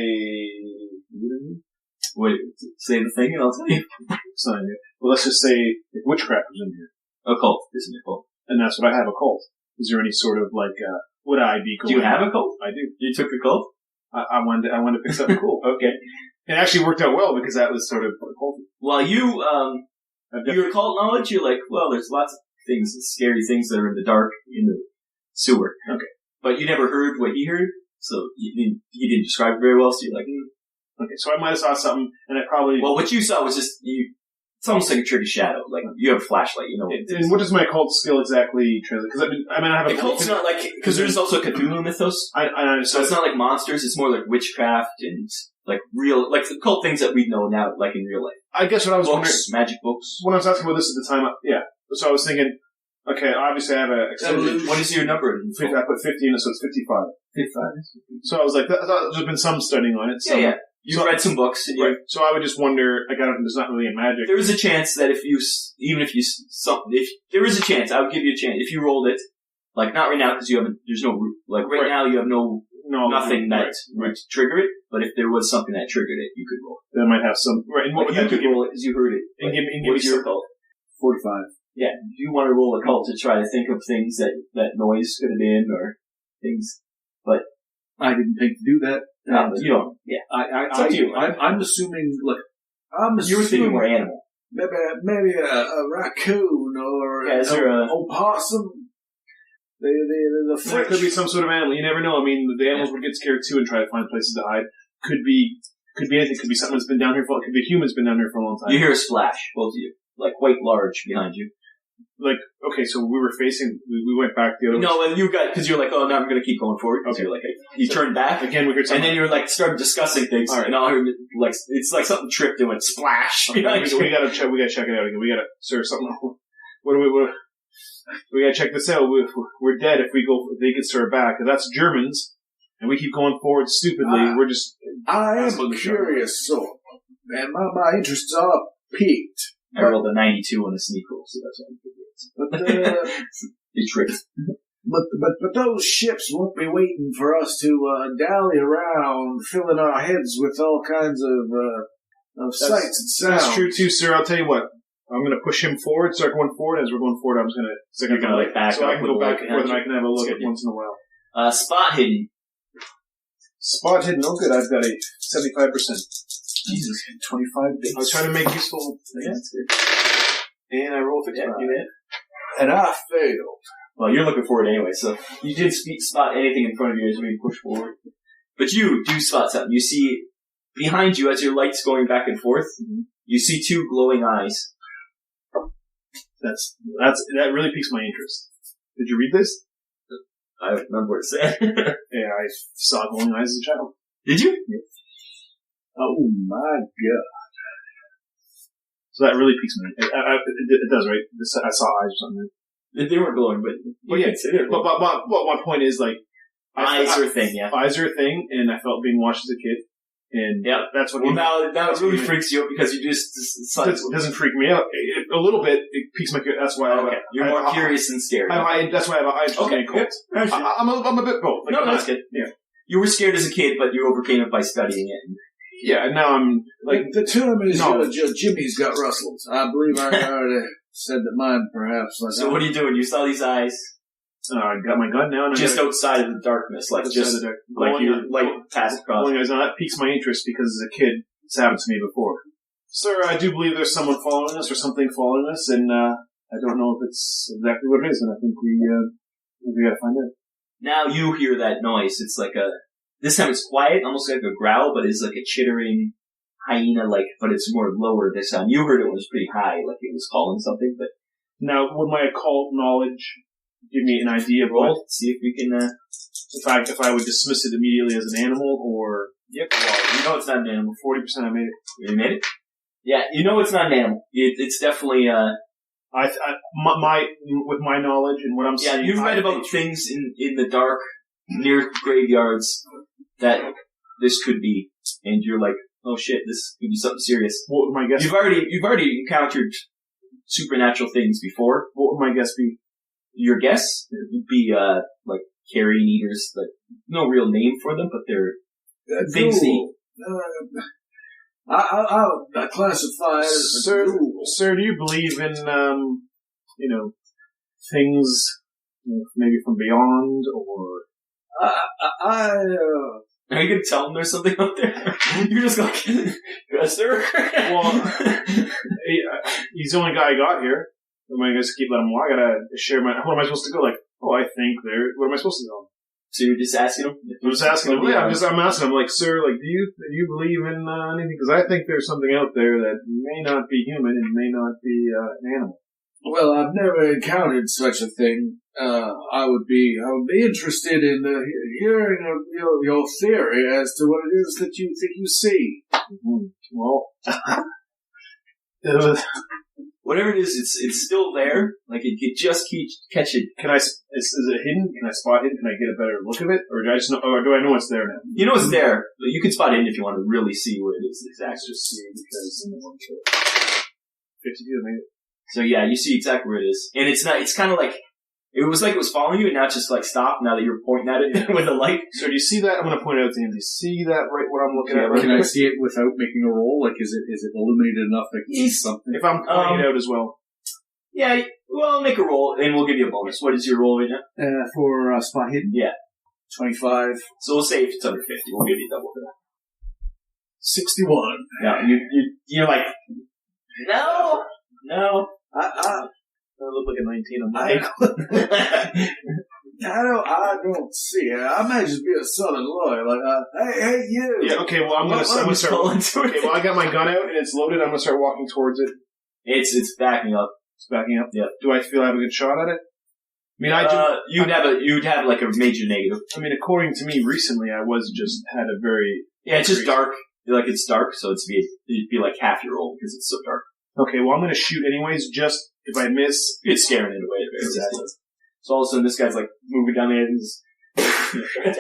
Wait, say the thing and I'll tell you. It's not in here. Well, let's just say if witchcraft was in here. Occult. Isn't it occult? And that's what I have, occult. Is there any sort of, would I be going... Do you have a cult? I do. You took a cult? I wanted to pick something cool. Okay. It actually worked out well because that was sort of occult. Well, your occult knowledge, you're like, well, there's lots of things, scary things that are in the dark, in the sewer. Okay. But you never heard what he heard, so he didn't describe it very well, so you're like, Okay, so I might have saw something, and I probably... Well, what you saw was just, it's almost like a tricky shadow. Like, you have a flashlight, you know. And what does my occult skill exactly translate? Because I have a... The cult's not like... Because there's also a Cthulhu mythos. I understand. So it's not like monsters, it's more like witchcraft and, like, real... Like, the cult things that we know now, like, in real life. I guess what I was wondering... Magic books. When I was asking about this at the time, so I was thinking, okay, obviously I have a... What is your number? I put 15, so it's 55. 55. So I was like, there's been some studying on it. Yeah. You've read some books. And right. So I would just wonder, there's not really a magic. There is a chance that if there is a chance, I would give you a chance, if you rolled it, like not right now because there's no, like right now you have nothing that would trigger it, but if there was something that triggered it, you could roll it. Then I might have some, right, and what you could roll it because you heard it. And give me your occult? 45. Yeah, if you want to roll a cult to try to think of things that noise could have been or things, but I didn't think to do that. You don't. Yeah, it's up to you. I'm assuming. Look, you were thinking more animal. Maybe a raccoon or a opossum. There could be some sort of animal. You never know. I mean, the animals would get scared too and try to find places to hide. Could be anything. Could be something that's been down here could be a human's been down here for a long time. You hear a splash, both of you, like quite large behind you. Like, okay, so we went back the other way. No, because you're like, oh, no, I'm going to keep going forward. Okay. You're like, you turned back. Again, we heard something. And then you're like, started discussing things. All right. And it's like something tripped and went splash. Okay, we gotta check it out again. We gotta, sir, something. We gotta check this out. We're dead if they can stir back. Cause that's Germans. And we keep going forward stupidly. We're just. I am a curious soul. And my interests are piqued. I rolled a 92 on the sneak roll, so that's what I'm thinking. But, you tricked. But those ships won't be waiting for us to dally around, filling our heads with all kinds of sights and sounds. That's true too, sir. I'll tell you what. I'm going to push him forward, start going forward. As we're going forward, I'm just going to... So You're going to like back so up I can go back and forth and I can have a look That's good. once in a while. Spot hidden. Spot hidden. Oh, good. I've got a 75%. Jesus, 25 days. I was trying to make useful... Yeah, that's good. And I roll 55. Yeah, you did. And I failed. Well, you're looking forward anyway, so you did spot anything in front of you as we push forward. But you do spot something. You see behind you, as your light's going back and forth, you see two glowing eyes. That really piques my interest. Did you read this? I don't remember what it said. Yeah, I saw glowing eyes as a child. Did you? Yeah. Oh my god. So that really piques my interest. It does, right? I saw eyes or something. They weren't glowing, but Yeah, consider it. but my point is, like... Eyes are a thing, yeah. Eyes are a thing, and I felt being watched as a kid. And Yeah. that's what... Well, now it really freaks you out because you just... It doesn't freak me out. A little bit, it piques my curiosity. That's why Okay. You're more curious than scared. That's why I have Okay, cold. I'm a bit both. Like, No, that's good. Yeah. You were scared as a kid, but you overcame it by studying it. Yeah, and now I'm like... The term is No. Jimmy's got rustled. I believe I already said that mine, perhaps. So what are you doing? You saw these eyes I got my gun now. And just outside of the darkness, like just like your light passed across. Now that piques my interest because as a kid, it's happened to me before. Sir, I do believe there's someone following us or something following us, and I don't know if it's exactly what it is, and I think we gotta find out. Now you hear that noise. It's like this time it's quiet, almost like a growl, but it's like a chittering hyena, but it's more lower this time. You heard it was pretty high, like it was calling something, but... Now, would my occult knowledge give me an idea of Roll, see if we can, if I would dismiss it immediately as an animal, or... Yep, well, you know it's not an animal. 40% I made it. You made it? Yeah, you know it's not an animal. It's definitely, with my knowledge and what I'm seeing... Yeah, you've read about things in the dark, near graveyards, that this could be, and you're like, oh shit, this could be something serious. What would my guess You've already encountered supernatural things before. What would my guess be? Your guess would be, like, carrion eaters, like, no real name for them, but they're things to eat. I classify it as Sir, do you believe in, things, maybe from beyond, or... Are you going to tell them there's something out there? You're just like, yes, sir. Well, he's the only guy I got here. Am I going to keep letting him walk? I gotta share my... Where am I supposed to go? Like, I think there... What am I supposed to tell him? So you're just asking him? I'm just asking him. Yeah, I'm asking him, like, sir, like, do you believe in anything? Because I think there's something out there that may not be human and may not be an animal. Well, I've never encountered such a thing. I would be interested in hearing of your theory as to what it is that you think you see. Mm-hmm. Well, whatever it is, it's still there. Like it just keeps catching. Is it hidden? Can I spot it? Can I get a better look of it, or do I just know? Or do I know it's there now? You know it's there. But you can spot it in if you want to really see what it is exactly. Just see because 52 made it. So yeah, you see exactly where it is, and it's not. It's kind of like it was following you, and now it's just like stop. Now that you're pointing at it with a light. So do you see that? I'm going to point it out to him. Do you see that? Right, what I'm looking at. Right Can I see it without making a roll? Like, is it illuminated enough that I can see something? If I'm pointing it out as well. Yeah. Well, make a roll, and we'll give you a bonus. What is your roll right now? For spot hidden? Yeah. 25. So we'll say if it's under 50, we'll give you double for that. 61. Yeah. You're like no. I look like a 19 on my I don't see it. I might just be a southern lawyer. Like, hey, you. Yeah, okay, well, I'm going to start... into it. Okay, well, I got my gun out, and it's loaded. I'm going to start walking towards it. It's backing up. It's backing up? Yeah. Do I feel I have a good shot at it? I mean, you'd have like a major negative. I mean, according to me, recently, I had a very... Yeah, it's just dark. Like, it's dark, so it'd be like half your roll, because it's so dark. Okay, well, I'm going to shoot anyways, just if I miss... It's scaring it away. Exactly. So all of a sudden, this guy's like moving down the edges.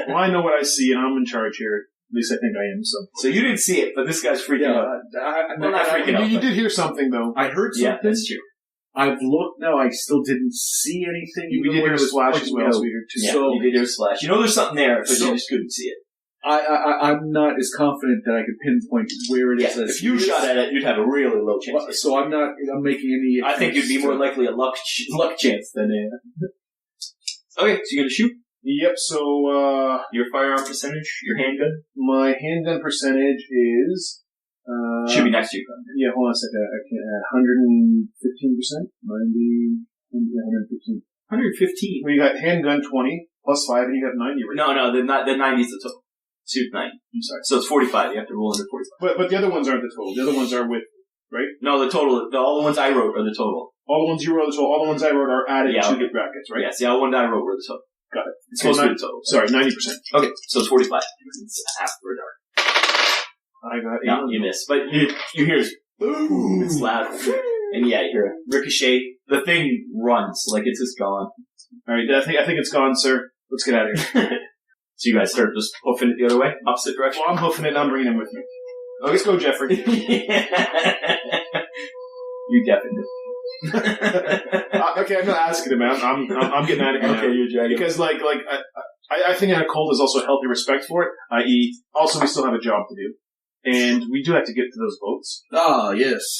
Well, I know what I see, and I'm in charge here. At least I think I am. So you didn't see it, but this guy's freaking out. Not freaking out. You did hear something, though. I heard something. Yeah, that's true. I've looked now. I still didn't see anything. We did hear a splash as well, so we heard two. Yeah, So- you did hear a splash. You know there's something there, but So- you just couldn't see it. I'm not as confident that I could pinpoint where it is. Yeah, if you shot at it, you'd have a really low chance. So I'm making any. I think you'd be more likely a luck chance than a... Okay, so you're gonna shoot? Yep, so, Your firearm percentage? Your handgun? my handgun percentage is, Should be next to your gun. yeah, hold on a second. I can't add 115%? 115. 115. Well, you got handgun 20, plus 5, and you got 90 right No, the 90 is the total. Suit 90. I'm sorry. So it's 45. You have to roll under 45. But the other ones aren't the total. The other ones are with, right? No, the total, all the ones I wrote are the total. All the ones you wrote are the total. All the ones I wrote are added Yeah, to okay. the brackets, right? Yes, the other one that I wrote were the total. Got it. It's supposed to be the total. Sorry, 90%. Okay, so it's 45. It's half for a dart. I got No, you miss. But you hear this boom, it's loud. And yeah, you hear a ricochet. The thing runs, like it's just gone. Alright, I think it's gone, sir. Let's get out of here. So you guys start just hoofing it the other way, opposite direction? Well, I'm hoofing it and I'm bringing him with me. Let's go, Jeffrey. You definitely. Okay, I'm not asking him, man. I'm getting out of here now. Okay, you're dragging. Because, I think a cult is also a healthy respect for it, i.e., also we still have a job to do. And we do have to get to those boats. Ah, yes.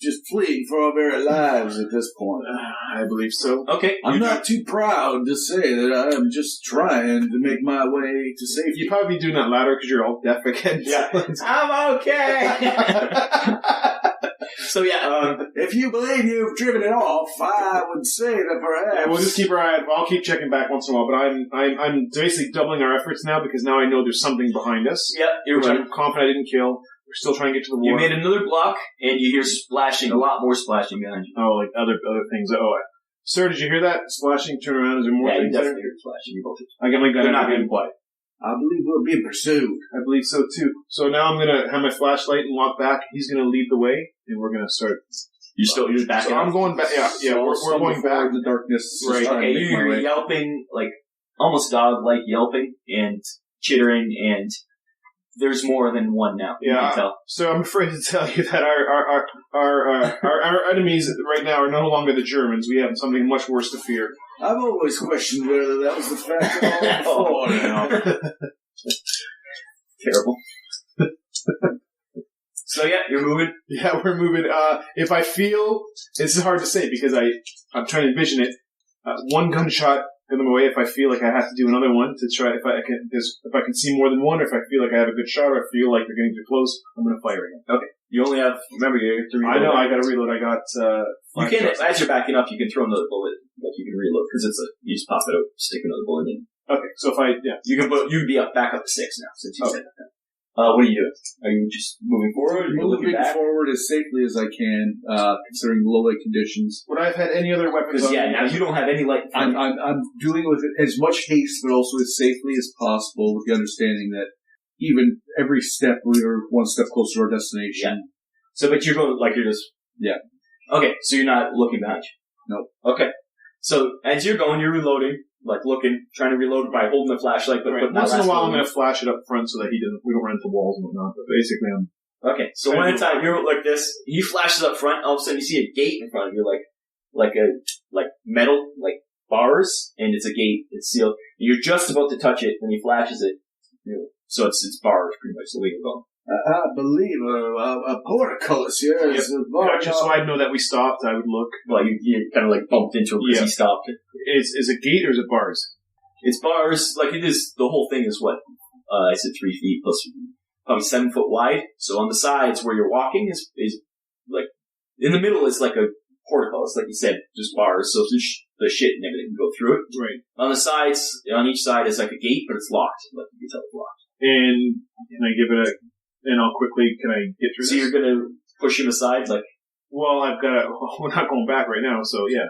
Just fleeing for our very lives at this point. I believe so. Okay. I'm not too proud to say that I am just trying to make my way to safety. You'd probably be doing that louder because you're all deaf again. Yeah. I'm okay. So yeah, if you believe you've driven it off, I would say that perhaps... Yeah, we'll just keep our eye. I'll keep checking back once in a while, but I'm basically doubling our efforts now because now I know there's something behind us. yeah, you're Which right. I'm confident I didn't kill. We're still trying to get to the You war. made another block, and you hear splashing, a lot more splashing behind you. Oh, like other things. Sir, did you hear that? Splashing, turn around. Is there more Yeah, you things there? definitely hear splashing. You both. I got my gun They're out not again. being quiet. I believe we're being pursued. I believe so too. So now I'm gonna have my flashlight and walk back. He's gonna lead the way, and we're gonna start. You're backing So up. I'm going back. Yeah, So we're going back. in the darkness. Right. Just trying Okay, to make my you're way. yelping, like, almost dog-like yelping and chittering, and there's more than one now. You Yeah. can tell. So I'm afraid to tell you that our enemies right now are no longer the Germans. We have something much worse to fear. I've always questioned whether that was the fact all before now. Terrible. So yeah, you're moving. Yeah, we're moving. If I feel, this is hard to say because I'm trying to envision it. One gunshot in them away. If I feel like I have to do another one to try, if I can see more than one, or if I feel like I have a good shot, or I feel like they're getting too close, I'm going to fire again. Okay. You only have, remember, you have to reload. I know. I got to reload. I got. You can, as you're backing up, you can throw another bullet. Like you can reload because you just pop it out, stick another bullet in. Okay, so if You can be back up to 6 now since you said that. What are you doing? Are you just moving forward? Are you looking Moving back? forward as safely as I can, considering low light conditions. would I have had any other weapons? Because on me? now you don't have any light. I'm doing it with as much haste, but also as safely as possible, with the understanding that even every step we are one step closer to our destination. Yeah. So, but you're going you're just Okay, so you're not looking behind you. No. Okay. So as you're going, you're reloading, looking, trying to reload by holding the flashlight, but Right. putting that Once in a last while, I'm bullet in. going to flash it up front so that we don't run into walls and whatnot. But basically, I'm. Okay, so one at a time, you're like this. He flashes up front. All of a sudden, you see a gate in front of you, like metal, like bars, and it's a gate. It's sealed. You're just about to touch it when he flashes it. So it's bars, pretty much the way you're going. I believe a portcullis here is a bar. Gotcha. So I'd know that we stopped. I would look. Well, you kind of bumped into him because he stopped. Is it gate or is it bars? It's bars. It is. The whole thing is what I said 3 feet plus probably 7 foot wide. So on the sides where you're walking is in the middle is like a portcullis, like you said, just bars. So the shit and everything can go through it. Right. On the sides, on each side is like a gate, but it's locked. You can tell it's locked. And can I give it and I'll quickly, can I get through So this? you're gonna push him aside, Well, we're not going back right now, so yeah.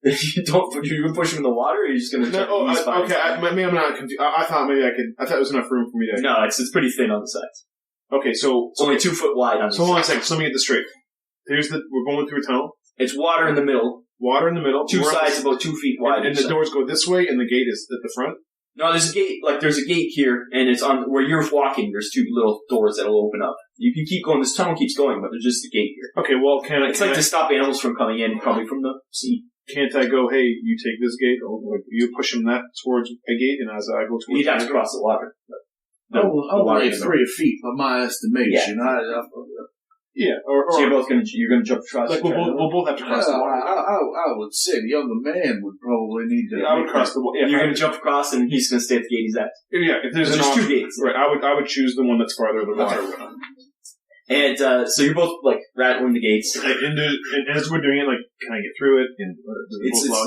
you gonna push him in the water, or are you just gonna try to ease by his maybe I'm not confused. I thought maybe I thought there was enough room for me to. No, it's pretty thin on the sides. Okay, so. It's only 2 foot wide on the So hold on a sides. second, so let me get this straight. We're going through a tunnel. It's water in the middle. Water in the middle. Two sides about 2 feet wide. And the doors go this way, and the gate is at the front. No, there's a gate. Like there's a gate here, and it's on where you're walking. There's 2 little doors that'll open up. You can keep going. This tunnel keeps going, but there's just a gate here. Okay, well, It's like to stop animals from coming in, probably from the sea. Can't I go, hey, you take this gate, or like, you push him that towards a gate, and as I go towards You'd have to cross the water. Only 3 feet, by my estimation. Yeah, or So you're gonna jump across. like we'll both have to cross the water. I would say the younger man would probably need to. I would cross the water. Yeah, You're gonna jump across, and he's gonna stay at the gate he's at. Yeah, if there's 2 gates. right? I would choose the one that's farther the water. And so you're both like rattling the gates. And as we're doing it, like, can I get through it? And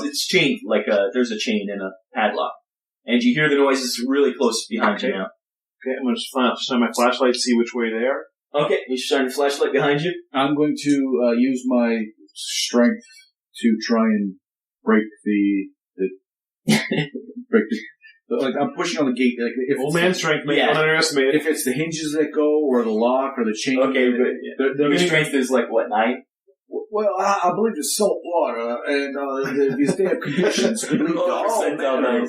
It's chained, like there's a chain and a padlock. And you hear the noises really close behind you now. Okay, I'm going to shine my flashlight, see which way they are. Okay, you shine the flashlight behind you. I'm going to use my strength to try and break like I'm pushing on the gate. Like if Old man strength, man, don't underestimate it. If it's the hinges that go, or the lock, or the chain. Okay, but your strength is like what, 9? Well, I believe it's salt water, and these damn conditions could lead to all manner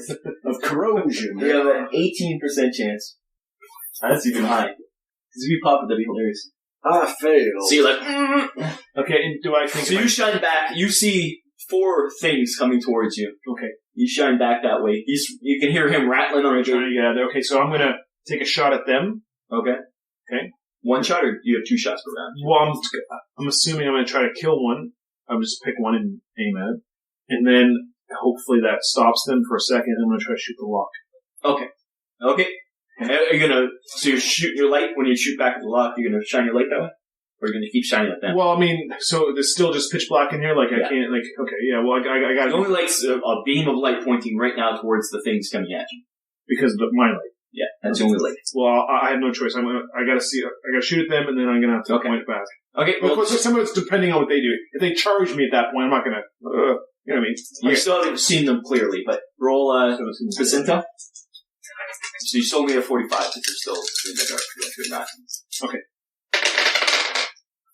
of corrosion. You have an 18% chance. That's even high. Because if you pop it, that'd be hilarious. I failed. So you're like, Okay, and do I think... So you shine back, you see 4 things coming towards you. Okay. You shine back that way. You can hear him rattling on the trying to gate. get out of there. Okay, so I'm going to take a shot at them. Okay. Okay. 1 shot, or you have 2 shots per round? Well, I'm assuming I'm going to try to kill one. I'll just pick one and aim at it. And then hopefully that stops them for a second, and I'm going to try to shoot the lock. Okay. Okay. Are you gonna, so you're shooting your light when you shoot back at the lock, you're gonna shine your light that way? Or are you gonna keep shining at them? Well, I mean, so there's still just pitch black in here, like I can't, like, okay, yeah, well, I got The only light's a beam of light pointing right now towards the things coming at you. because of my light. Yeah, that's the only light. Well, I have no choice. I gotta shoot at them, and then I'm gonna have to point it back. Okay, Well, well, of course, some of it's depending on what they do. If they charge me at that point, I'm not gonna, you know what I mean? you still haven't seen them clearly, but roll, percentile. So you still only have 45, but you're still in the dark. You're not. Okay.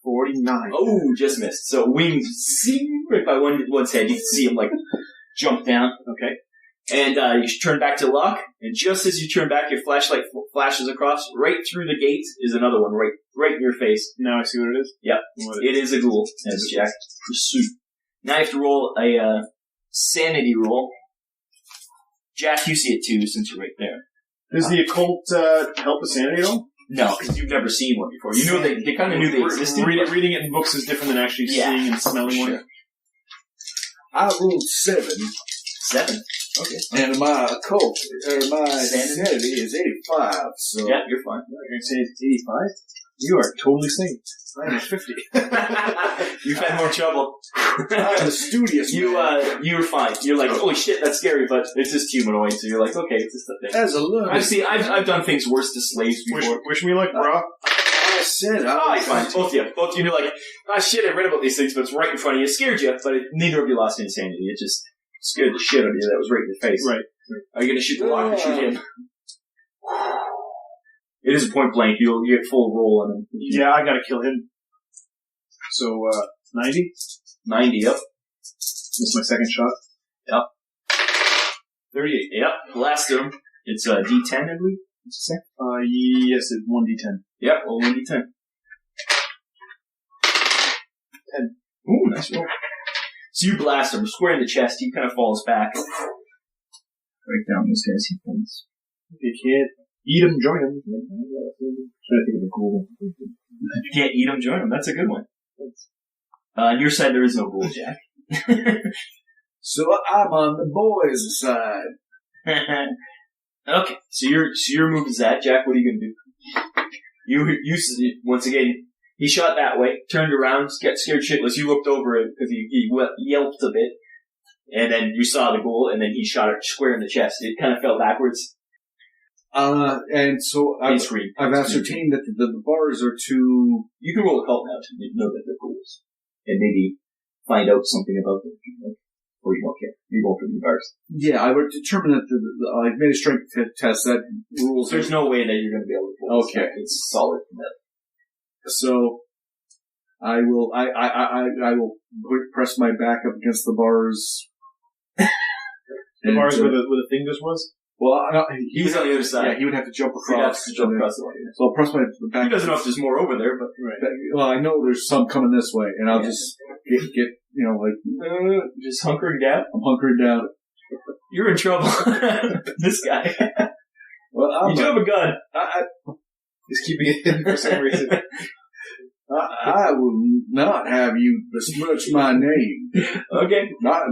49. Oh, just missed. So wings zing right by one's head. You can see him like jump down. Okay. And you turn back to the lock, and just as you turn back, your flashlight flashes across. Right through the gate is another one, right in your face. Now I see what it is? Yep. It is a ghoul, as Jack pursued. Now you have to roll a sanity roll. Jack, you see it too, since you're right there. Does the occult help with sanity at all? No, because you've never seen one before. You know they kind of knew they existed. Reading it in books is different than actually seeing and smelling one. I rolled 7. 7. Okay. And my occult, or my sanity is 85, so... Yeah, you're fine. You're going to say it's 85? You are totally sane. I'm 50. You've had more trouble. I'm a studious You were fine. You're like, holy shit, that's scary, but it's just humanoid, so you're like, okay, it's just a thing. As a look. I've done things worse to slaves before. Wish me luck, bro. I said I fine. Both of you. You're like, shit, I read about these things, but it's right in front of you. It scared you, but neither of you lost insanity. It just scared the shit out of you. That was right in your face. Right. Are you going to shoot the lock or shoot him? It is a point blank. You'll get full roll on him. Yeah, I gotta kill him. So, 90? 90, yep. This is my second shot. Yep. 38. Yep. Blast him. It's a D10, I believe. Yes, it's 1d10. Yep, roll 1d10. 10. Ooh, nice roll. So you blast him square in the chest. He kind of falls back. Break down these guys' hit points. You can't eat him, join him. Trying to think of a cool one. If you can't eat him, join him. That's a good one. On your side, there is no rule, Jack. So I'm on the boys' side. Okay, so your move is that. Jack, what are you going to do? You once again, he shot that way, turned around, got scared shitless. You looked over it because he yelped a bit, and then you saw the goal, and then he shot it square in the chest. It kind of fell backwards. And so I've ascertained that the bars are too... You can roll a cult now to know that they're ghouls. And maybe find out something about them, or you don't care. You go for the bars. Yeah, I would determine that I've made a strength test that rules... There's no way that you're going to be able to pull this. Okay. It's solid from that. So, I will press my back up against the bars. The bars where the thing just was? Well, He's on the other side. Yeah, he would have to jump He'd have across. to jump across the way. So I'll press my back. He doesn't know if there's more over there, but Well, I know there's some coming this way, and I'll just get just hunkering down. I'm hunkering down. You're in trouble. This guy. Well, you do have a gun. He's keeping it hidden for some reason. I will not have you besmirch my name. Okay. Not.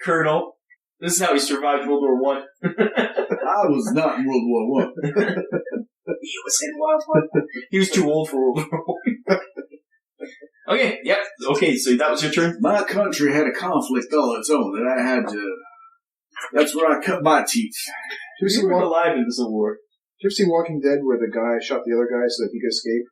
Colonel. This is how he survived World War One. I was not in World War One. He was in World War One. He was too old for World War One. Okay, yep. Okay, so that was your turn? My country had a conflict all its own that I had to... That's where I cut my teeth. You were alive in the Civil War. Did you ever see Walking Dead where the guy shot the other guy so that he could escape?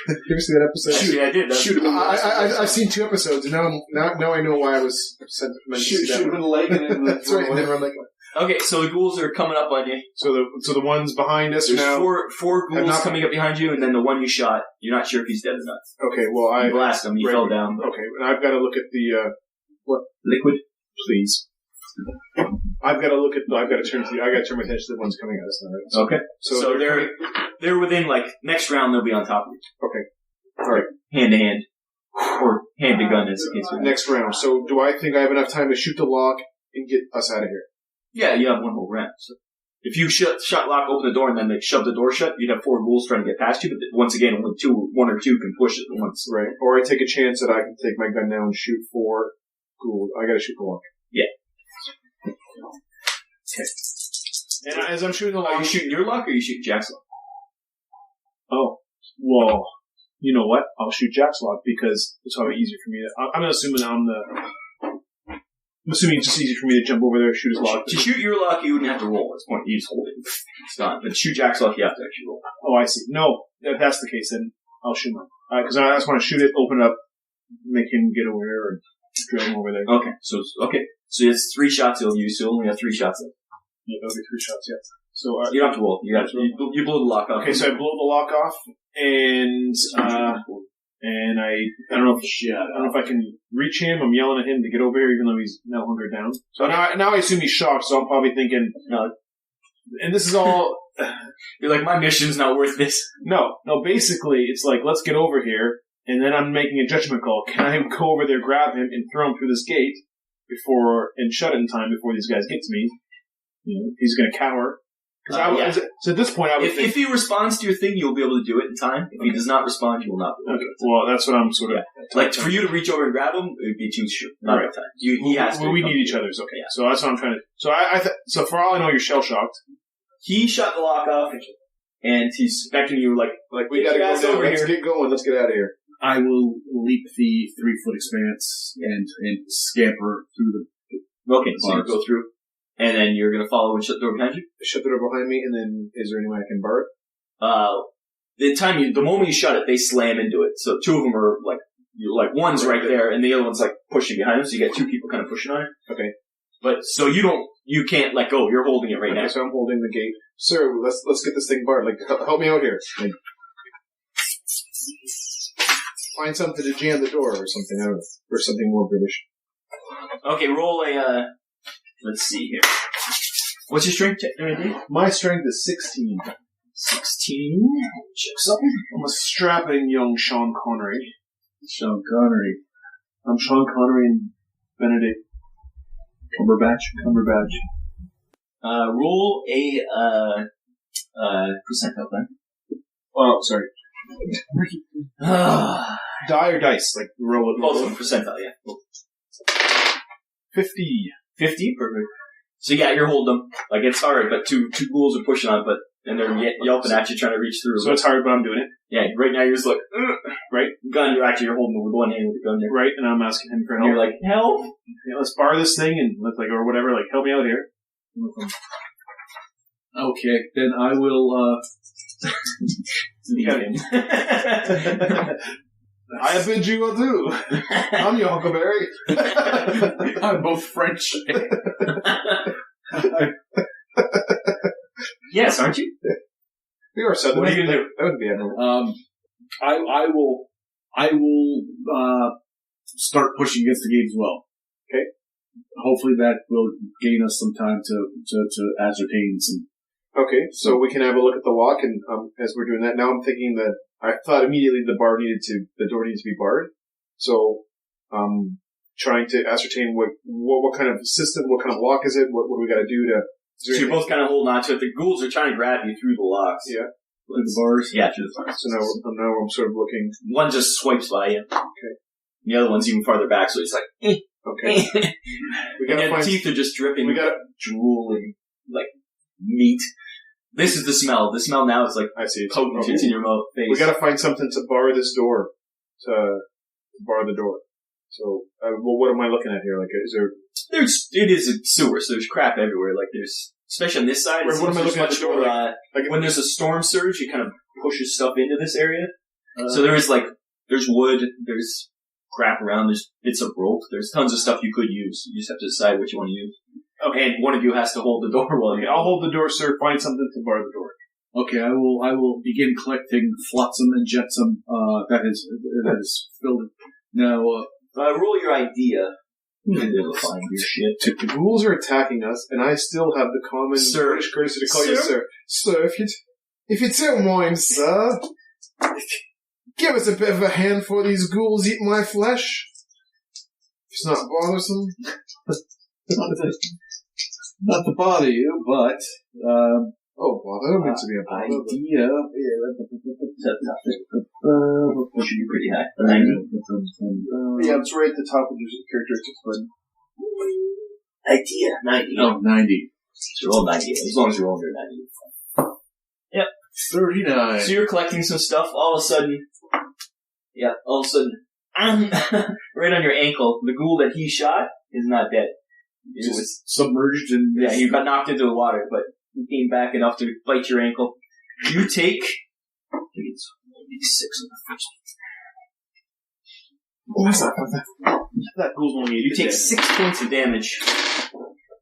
Did you ever see that episode? Actually, I did. Shoot him. I've seen 2 episodes, and now I know why I was sent to Shoot him in the leg and then That's right, and then run like... Okay, so the ghouls are coming up on you. So the ones behind us There's now... four ghouls coming up behind you, and then the one you shot, you're not sure if he's dead or not. Okay, well, You blast him, he fell down. Okay, and I've got to look at the... what? Liquid? Please. I've got to turn my attention to the ones coming at us now, right? Okay. So they're within, next round they'll be on top of you. Okay. Alright. Hand to hand. Or hand to gun, as the case may be. Next round. So do I think I have enough time to shoot the lock and get us out of here? Yeah, you have one whole round. So if you shot lock, open the door, and then they shove the door shut, you'd have 4 ghouls trying to get past you, but once again, only 1 or 2 can push it at once. Right. Or I take a chance that I can take my gun now and shoot 4 ghouls. I gotta shoot the lock. Yeah. And as I'm shooting the Are lock... you shooting your lock, or are you shooting Jack's lock? Oh. Well, you know what? I'll shoot Jack's lock because it's probably easier for me to... I'm assuming I'm assuming it's just easy for me to jump over there and shoot his lock. To shoot your lock, you wouldn't have to roll at this point. You just hold it. It's done. But to shoot Jack's lock, you have to actually roll. Oh, I see. No, if that's the case, then I'll shoot him. Because I just want to shoot it, open it up, make him get over here, and drill him over there. Okay. So it's 3 shots he'll use, so you only have 3 shots left. Yeah, that'll be 3 shots, yeah. So, you don't have to roll. You blow the lock off. Okay, so I blow the lock off, and I don't know if I can reach him. I'm yelling at him to get over here, even though he's now hunkered down. So now I assume he's shocked. So I'm probably thinking, no. And this is all. You're like, my mission's not worth this. No. Basically, it's like, let's get over here, and then I'm making a judgment call. Can I go over there, grab him, and throw him through this gate and shut it in time before these guys get to me? You know, he's going to cower. So at this point, I would think... If he responds to your thing, you'll be able to do it in time. If he does not respond, you will not be able to do it. Well, that's what I'm sort of... Like, for you to reach over and grab him, it would be too short. Not enough time. He has to. We need each other's, okay. Yeah. So that's what I'm trying to... So for all I know, you're shell-shocked. He shut the lock off, and he's expecting you, like we gotta go down. Let's get going. Let's get out of here. I will leap the 3-foot expanse and scamper through the... Okay, so you go through. And then you're going to follow and shut the door behind you? Shut the door behind me, and then is there any way I can bar it? The moment you shut it, they slam into it. So 2 of them are one's right there, and the other one's pushing behind them. So you get 2 people kind of pushing on it. Okay. But so you can't let go. You're holding it right now. So I'm holding the gate. Sir, let's get this thing barred. Help me out here. Find something to jam the door or something. I don't know. Or something more British. Okay, roll a. Let's see here. What's your strength? My strength is 16. 16? Checks up. I'm a strapping young Sean Connery. Sean Connery. I'm Sean Connery and Benedict Cumberbatch. Roll a percentile then. Oh, sorry. Die or dice? Roll it. Both of them percentile, yeah. 50. 50? Perfect. So yeah, you're holding them. It's hard, but two ghouls are pushing on it, and they're yelping at you, trying to reach through. So it's hard, but I'm doing it. Yeah, right now you're just right? Gun, you're holding it with one hand with the gun there. Right, and I'm asking him for help. You're like, help! Yeah, let's bar this thing and or whatever, help me out here. Okay, then I will, leave him. I bid you adieu. I'm your Huckleberry. I'm both French. Yes, aren't you? We are Southern. What are you going to do? That would be admirable. I will start pushing against the gate as well. Okay. hopefully that will gain us some time to ascertain some. Okay, so we can have a look at the lock, and as we're doing that, now I'm thinking that I thought immediately the door needed to be barred. So, trying to ascertain what kind of system, what kind of lock is it, what do we got to do to. So you're both kind of holding on to it. The ghouls are trying to grab you through the locks. Yeah. Through the bars? Yeah, through the bars. So now I'm sort of looking. One just swipes by you. Okay. The other one's even farther back, so it's like, Okay. And your teeth are just dripping. Drooling, like meat. This is the smell. The smell now is like I see. potent. It's in your mouth. Face. We gotta find something to bar this door. To bar the door. So, what am I looking at here? Like, is there... It is a sewer, so there's crap everywhere. Like, there's... Especially on this side. What am I looking at the door? When there's a storm surge, it kind of pushes stuff into this area. So there's wood, there's crap around, there's bits of rope, there's tons of stuff you could use. You just have to decide what you want to use. Okay, and one of you has to hold the door while you... I'll hold the door, sir. Find something to bar the door. Okay, I will begin collecting flotsam and jetsam, that is filled. Now, roll your idea. You'll find your shit. The ghouls are attacking us, and I still have the common British courtesy to call you sir. Sir, if you don't mind, sir, give us a bit of a hand for these ghouls eat my flesh. If it's not bothersome. not to bother you, but, oh, well, I don't mean to be a bother. Idea. We're pushing you pretty high. 90. Yeah, it's right at the top of your characteristics button. Idea. 90. No, 90. So roll 90. As long as you're rolling your 90. Yep. 39. So you're collecting some stuff. All of a sudden, right on your ankle, the ghoul that he shot is not dead. It was submerged in... Yeah, he got knocked into the water, but he came back enough to bite your ankle. You take... I think it's 86 on the first one. That's not that ghoul's only 80. You take 6 points of damage.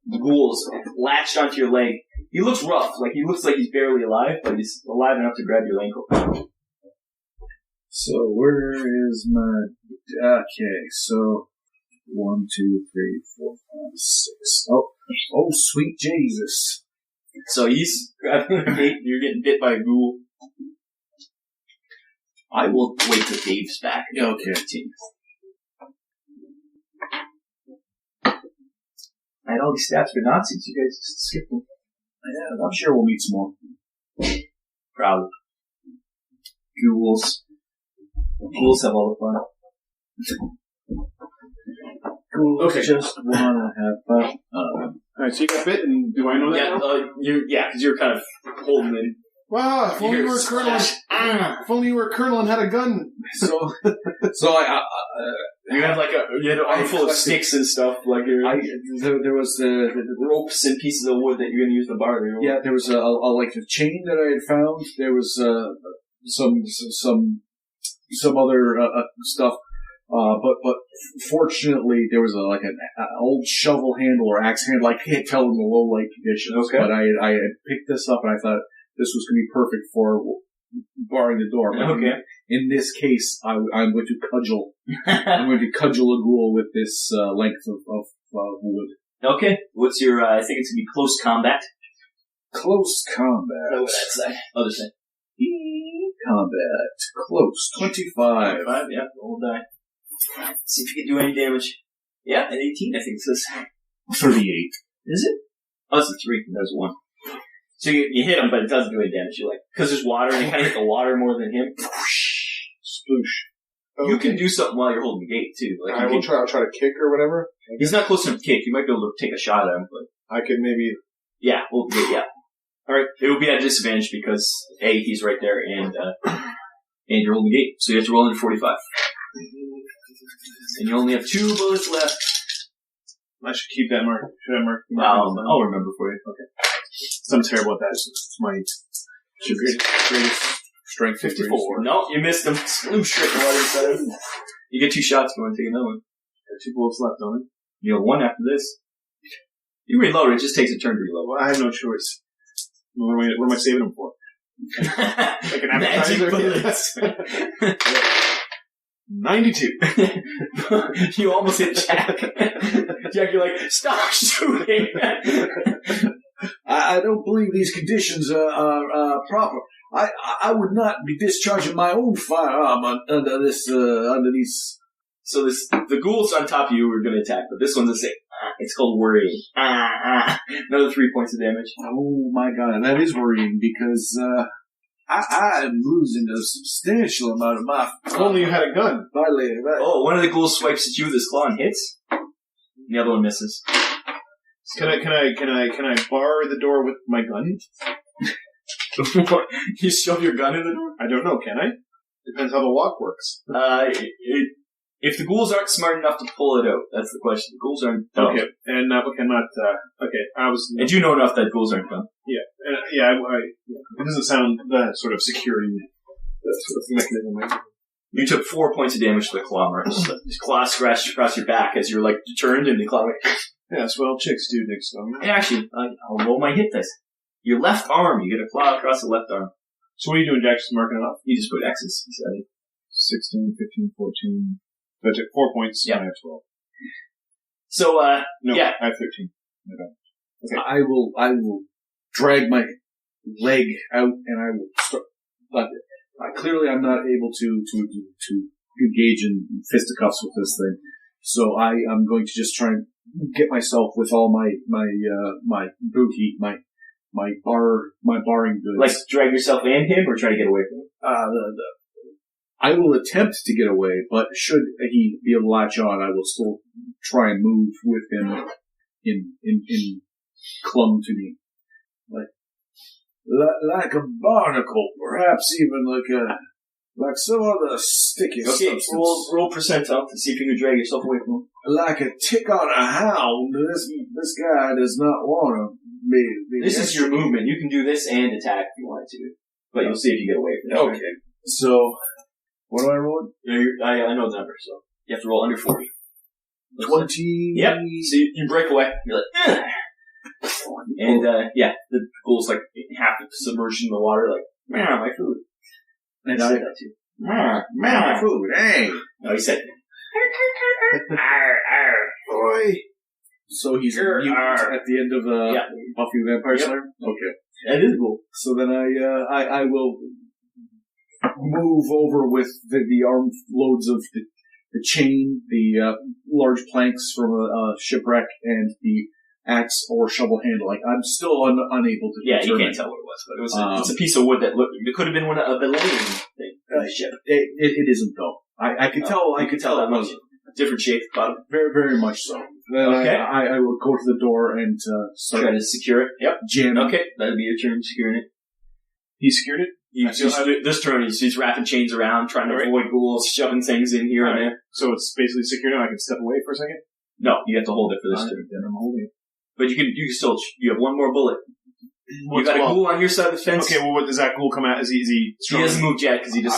The ghoul's latched onto your leg. He looks rough. Like, he looks like he's barely alive, but he's alive enough to grab your ankle. So, where is my... Okay, so... 1, 2, 3, 4, 5, 6. Oh, sweet Jesus. So he's grabbing a gate, you're getting bit by a ghoul. I will wait till Dave's back. Okay. I had all these stats for Nazis, you guys just skipped them. Yeah, I'm sure we'll meet some more. Probably. Ghouls. Ghouls have all the fun. Okay. Just wanna have fun. Alright, so you got bit, and do I know that now? Because you're kind of holding in. Wow, if only you were a colonel. If only you were a colonel and had a gun. So you had an armful of sticks and stuff. Like there was the ropes and pieces of wood that you're going to use to bar. Yeah, there was a chain that I had found. There was some other stuff. But fortunately, there was an old shovel handle or axe handle. I can't tell in the low light conditions. Okay. But I had picked this up and I thought this was going to be perfect for barring the door. But okay. In this case, I'm going to cudgel. I'm going to cudgel a ghoul with this length of wood. Okay. What's your? I think it's going to be close combat. Close combat. Oh, that side. Other side. Combat. Close. 25. 25. Yeah. Roll die. See if you can do any damage. Yeah, an 18, I think it says. 38. Is it? Oh, it's a 3. That's 1. So you hit him, but it doesn't do any damage. You because there's water, and you kind of hit the water more than him. Sploosh. Okay. You can do something while you're holding the gate, too. Like I'll try to kick or whatever. He's not close enough to kick. You might be able to take a shot at him, but... I could maybe... Yeah, yeah. Alright, it will be at a disadvantage because, A, he's right there, and you're holding the gate. So you have to roll into 45. And you only have 2 bullets left. I should keep that mark. Should I mark? I'll remember for you. Okay. I'm terrible at that. It's my greatest strength. 54. No, you missed him. Sploosh right in the water inside. You get 2 shots. Go and take another one. Got 2 bullets left on it. You have 1 after this. You reload it. It just takes a turn to reload. Well, I have no choice. What am I saving them for? Like an Magic appetizer? bullets. 92. You almost hit Jack. Jack, you're like, stop shooting. I don't believe these conditions are proper. I would not be discharging my own firearm under these. So the ghouls on top of you are going to attack, but this one's a 6. It's called worrying. Another 3 points of damage. Oh my god, that is worrying because I am losing a substantial amount of my. If only you had a gun. Oh, one of the ghouls swipes at you with his claw and hits. The other one misses. Can I bar the door with my gun? You shove your gun in the door? I don't know. Can I? Depends how the lock works. If the ghouls aren't smart enough to pull it out, that's the question. The ghouls aren't dumb. Okay, and okay. I was. And you know enough that ghouls aren't dumb. Yeah, it doesn't sound that sort of security, that sort of mechanism. You took 4 points of damage to the claw mark. His claw scratched across your back as you're like turned, and the claw. Yeah, that's what all chicks do next time. Hey, actually, I'll roll my hit dice. Your left arm, you get a claw across the left arm. So what are you doing, Jack? Just marking it off? You just put X's beside it. 16, 15, 14. So I took 4 points. Yeah. I have 12. So, No, yeah. I have 13. Okay. I will drag my leg out and I will start. But clearly, I'm not able to engage in fisticuffs with this thing. So I am going to just try and get myself with all my booty, my barring goods. Like drag yourself and him, or try to get away from him? I will attempt to get away, but should he be able to latch on, I will still try and move with him in clung to me. Like a barnacle, perhaps even like some other sticky substance. Roll percentile to see if you can drag yourself away from him. Like a tick on a hound, this guy does not want to be This is your movement. You can do this and attack if you want to. But you'll see if you get away from it. Okay. So, what do I roll? I know the number, so you have to roll under 40. 20. Yep. So you break away. You're like, ugh. And, the ghoul's like half submerged in the water, like, man, my food. And I I said that too. man, my food, hey. No, he said, Boy. So he's a mutant at the end of Buffy the Vampire Slayer? Okay. That is cool. So then I will move over with the arm loads of the chain, the large planks from a shipwreck, and the axe or shovel handle. Like, I'm still unable to determine. You can't tell what it was, but it's a piece of wood that it could have been one of the laying thing. Ship. It isn't though. I could tell. I could tell that much. Different shape, bottom. Very, very much so. Then Okay. I will go to the door and start Try to secure it. Yep. jamming. Okay, that'll be your turn securing it. He secured it? This turn, he's wrapping chains around, trying to avoid ghouls, shoving things in here and there. So it's basically secure now. I can step away for a second? No, you have to hold it for this turn. Then I'm holding it. But you can still, you have one more bullet. You got a ghoul on your side of the fence. Okay, well, what does that ghoul come out? Is he He strong? doesn't move Jack because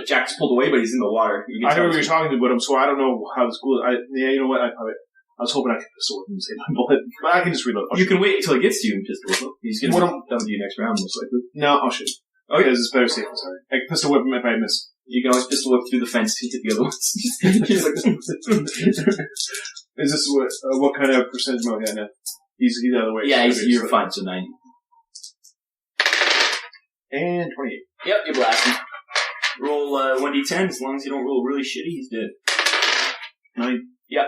Jack just pulled away, but he's in the water. I know what you're talking to, but so I don't know how this ghoul. You know what? I was hoping I could pistol whip him and save my bullet, but I can just reload. You can wait until he gets to you and pistol whip him. He's going to be done with you next round, most likely. No, I'll shoot. Okay. Because it's better safe. Sorry. I can pistol whip him if I miss. You can always pistol whip through the fence to hit the other ones. He's like, is this what kind of percentage mode? Yeah, no. He's out of the way. Yeah, you're fine, so 90. And 28. Yep, you're blasting. Roll 1d10. As long as you don't roll really shitty, he's dead. 9. Yep.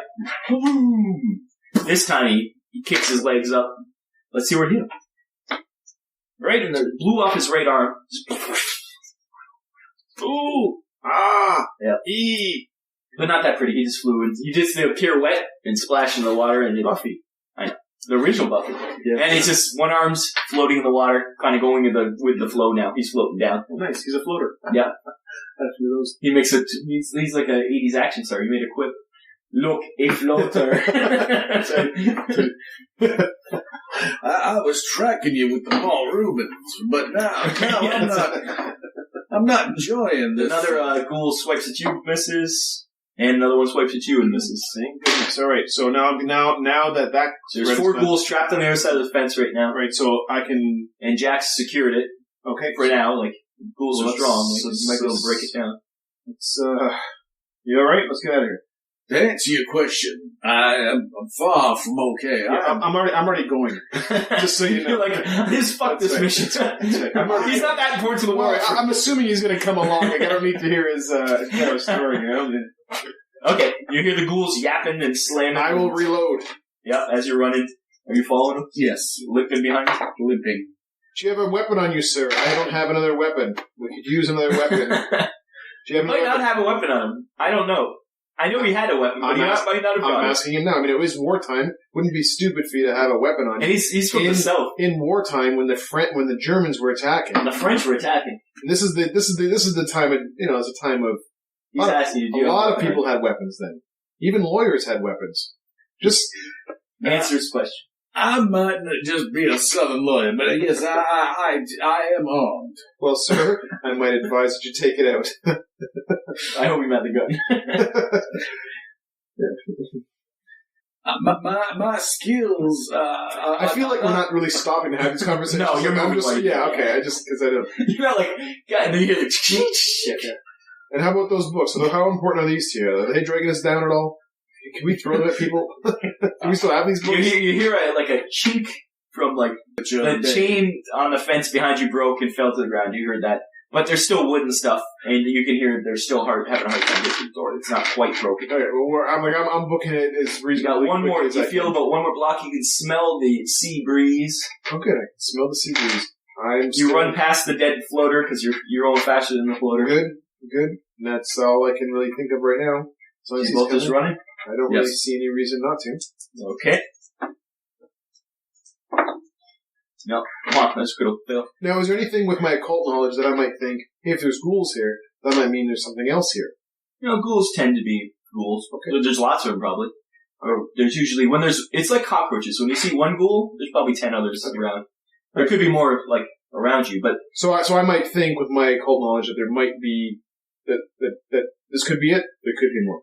This time he kicks his legs up. Let's see where he hit him. Right in the blew off his right arm. Ooh! Ah! Yeah. But not that pretty. He just flew in. You just did a pirouette and splash in the water and Buffy. I know. The original Buffy. Yeah. And it's just one arm's floating in the water, kind of going with the flow now. He's floating down. Oh, nice. He's a floater. Yeah. That's one of those. He makes it. He's like an 80s action star. He made a quip. Look, a floater. I was tracking you with the Paul Rubens, but now I'm not enjoying this. Another ghoul swipes at you, misses, and another one swipes at you and misses. Thank goodness. All right. So now that So there's 4 ghouls trapped on the other side of the fence right now. Right. So I can. And Jack's secured it. Okay. For now, like ghouls are strong. So you might be able to break it down. It's You alright? Let's get out of here. To answer your question, I'm far from okay. Yeah, I'm already going. Just so you know. You're like, fuck That's this right. mission. He's not that important to the Well, world. I'm assuming he's going to come along. Like, I don't need to hear his story, you know? Okay, you hear the ghouls yapping and slamming. I will reload. Yep, as you're running. Are you following them? Yes. Limping behind you? Limping. Do you have a weapon on you, sir? I don't have another weapon. We could use another weapon. Do you have Might not have a weapon on him. I don't know. I know he had a weapon, but he might not have brought I'm it. asking him now. I mean, it was wartime. Wouldn't be stupid for you to have a weapon on you. And he's from the south. In wartime, when the Germans were attacking, And the French were attacking. this is the time of, it's a time of He's asking you to do a lot of people had weapons then. Even lawyers had weapons. Just answer his question. I might not just be a southern lawyer, but I guess I am armed. well, sir, I might advise that you take it out. I hope he meant the gun. My skills. I feel like we're not really stopping to have this conversation. No, you're I'm moving just like- okay. Because I don't. You're not like, God, and then you hear the shit. And how about those books? How important are these to you? Are they dragging us down at all? Can we throw them at people? Do we still have these books? You hear like a chink from like the chain on the fence behind you broke and fell to the ground. You heard that. But there's still wood and stuff, and you can hear they're still having a hard time getting to the door. It's not quite broken. Okay, well, I'm booking it as You reasonably. got one more. quick as You I feel can. about one more block. You can smell the sea breeze. Okay, I can smell the sea breeze. You run past the dead floater because you're old faster than the floater. Good. And that's all I can really think of right now. As long as You he's both just coming, running. I don't really see any reason not to. Okay. No, come on, that's good. Fail. Now, is there anything with my occult knowledge that I might think, hey, if there's ghouls here, that might mean there's something else here? Ghouls tend to be ghouls. Okay. There's lots of them probably. Or there's usually it's like cockroaches. When you see one ghoul, there's probably 10 others around. There could be more like around you, but So I might think with my occult knowledge that there might be that this could be it. There could be more.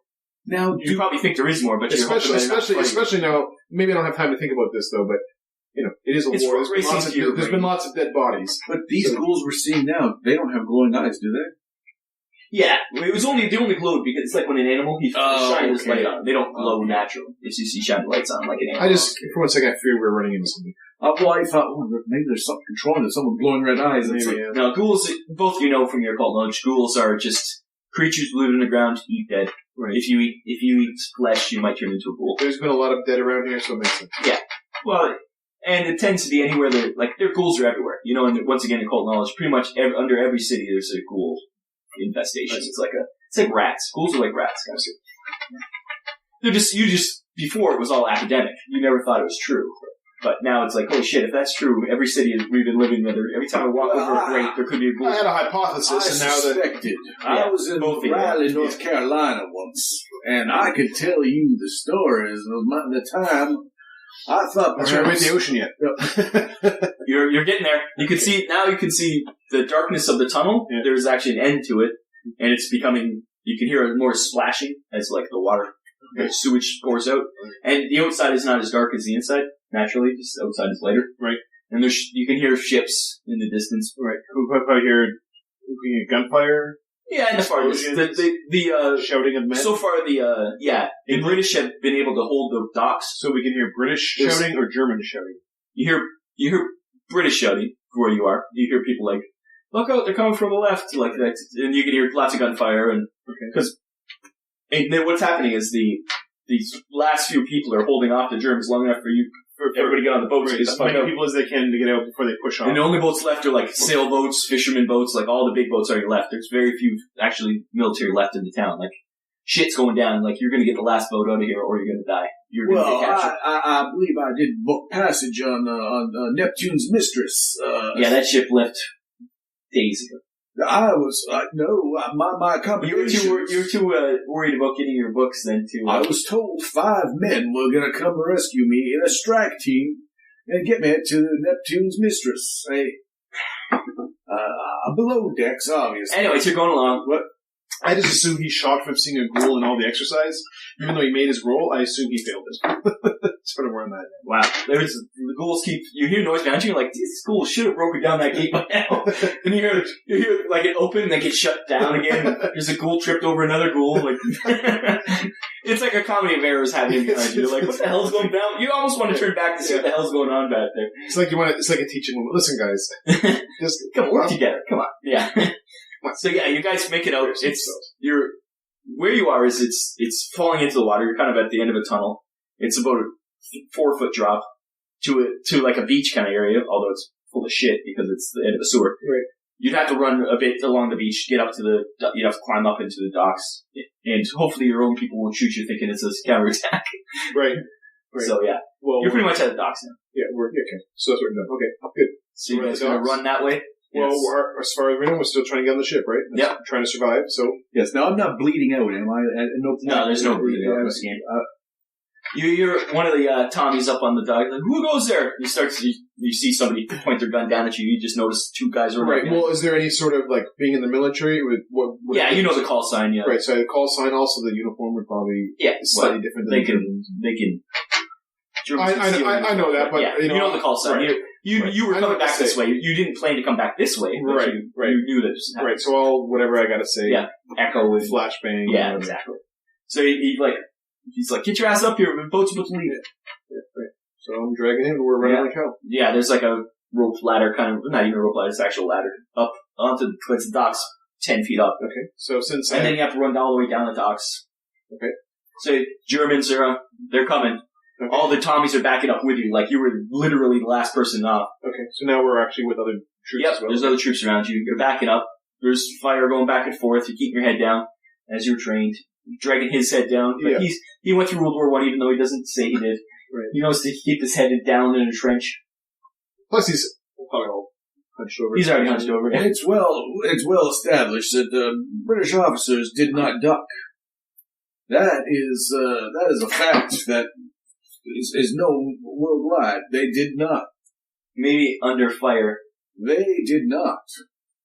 Now, you probably think there is more. But especially now. Maybe I don't have time to think about this though, but it is a war. There's been lots of dead bodies. But these ghouls we're seeing now, they don't have glowing eyes, do they? Yeah, they only glowed because it's like when an animal he shines his light on. They don't glow natural. If you see shiny lights on like an animal. For one second, I fear we're running into something. Well, I thought, maybe there's something controlling it. Someone glowing red eyes. Maybe, yeah. No, ghouls, both from your occult knowledge, ghouls are just creatures who live in the ground, eat dead. Right. If you eat flesh, you might turn into a ghoul. There's been a lot of dead around here, so it makes sense. Yeah. Well, and it tends to be anywhere their ghouls are everywhere. And once again, occult knowledge, pretty much under every city there's a ghoul infestation. It's like rats. Ghouls are like rats, guys. They're before it was all academic. You never thought it was true. But now it's like, holy shit, if that's true, every city we've been living in, every time I walk over a grate, there could be a ghoul. I had a hypothesis, and now suspected. I was in Raleigh, North Carolina once, and I could tell you the stories of the time. I thought perhaps... That's right, in the ocean yet. You're getting there. You can see the darkness of the tunnel. Yeah. There's actually an end to it, and it's becoming. You can hear more splashing as like the water, the sewage pours out, and the outside is not as dark as the inside. Naturally, just outside is lighter. Right. And you can hear ships in the distance. Right. I hear gunfire. Yeah, and as far as the shouting of men. So far, the British have been able to hold the docks. So we can hear British shouting or German shouting. You hear British shouting where you are. You hear people like, "Look out! They're coming from the left!" Like that, and you can hear lots of gunfire. And because what's happening is these last few people are holding off the Germans long enough for everybody to get on the boats. Right, as many people as they can to get out before they push off. And the only boats left are like sailboats, fishermen boats, like all the big boats are left. There's very few actually military left in the town. Like shit's going down. Like you're going to get the last boat out of here or you're going to die. You're going to get captured. I believe I did book passage on Neptune's Mistress. Yeah, that ship left days ago. I was my company. You were too worried about getting your books then too. I was told 5 men were going to come rescue me in a strike team and get me to Neptune's Mistress. Below decks, obviously. Anyways, you're going along. What? I just assume he's shocked from seeing a ghoul and all the exercise. Even though he made his roll, I assume he failed it. That's sort of where I'm at. Wow. The ghouls you hear noise behind you, you're like, these ghouls should have broken down that gate by now. And you hear like it open and then get shut down again. There's a ghoul tripped over another ghoul. Like, it's like a comedy of errors happening behind you. You're like, what the hell's going down? You almost want to turn back to see what the hell's going on back there. It's like it's like a teaching moment. Listen, guys. Just come on, work together. Come on. Yeah. So yeah, you guys make it out. You're where you are is it's falling into the water. You're kind of at the end of a tunnel. It's about a 4-foot drop to like a beach kind of area, although it's full of shit because it's the end of the sewer. Right. You'd have to run a bit along the beach, you'd have to climb up into the docks, and hopefully your own people won't shoot you thinking it's a counterattack. Right. So yeah, well, you're pretty much at the docks now. Yeah, okay. So that's what we're done. Okay, good. So you guys gonna run that way? Well, as far as we know, we're still trying to get on the ship, right? Yeah. Trying to survive, so... Yes, now I'm not bleeding out, am I? No, there's no bleeding out in this game. You're one of the Tommies up on the dock, like, who goes there? You see somebody point their gun down at you, you just notice 2 guys are right. Well, is there any sort of, like, being in the military? What yeah, you know the call sign, yeah. Right, so the call sign, also the uniform would probably... Yeah, slightly different than... They can... I know that, but... Yeah, you know the call sign. Right. You were coming back this way. You didn't plan to come back this way. Right, You knew that this happened. Right, so all, whatever I gotta say. Yeah, echo and... Flashbang. Yeah, exactly. So he's like, get your ass up here, the boat's about to leave. Yeah, right. So I'm dragging him, and we're running like hell. Yeah, there's like a rope ladder not even a rope ladder, it's an actual ladder. Up onto the docks, 10 feet up. Okay, so since and then you have to run all the way down the docks. Okay. So Germans they're coming. Okay. All the Tommies are backing up with you, like you were literally the last person up. Okay, so now we're actually with other troops as well. There's other troops around you. You're backing up. There's fire going back and forth. You keep your head down as you're trained. You're dragging his head down. Like he went through World War I, even though he doesn't say he did. Right. He knows to keep his head down in a trench. Plus he's probably all hunched over. He's already hunched over. Yeah. It's well established that the British officers did not duck. That is a fact that is known worldwide. They did not. Maybe under fire. They did not.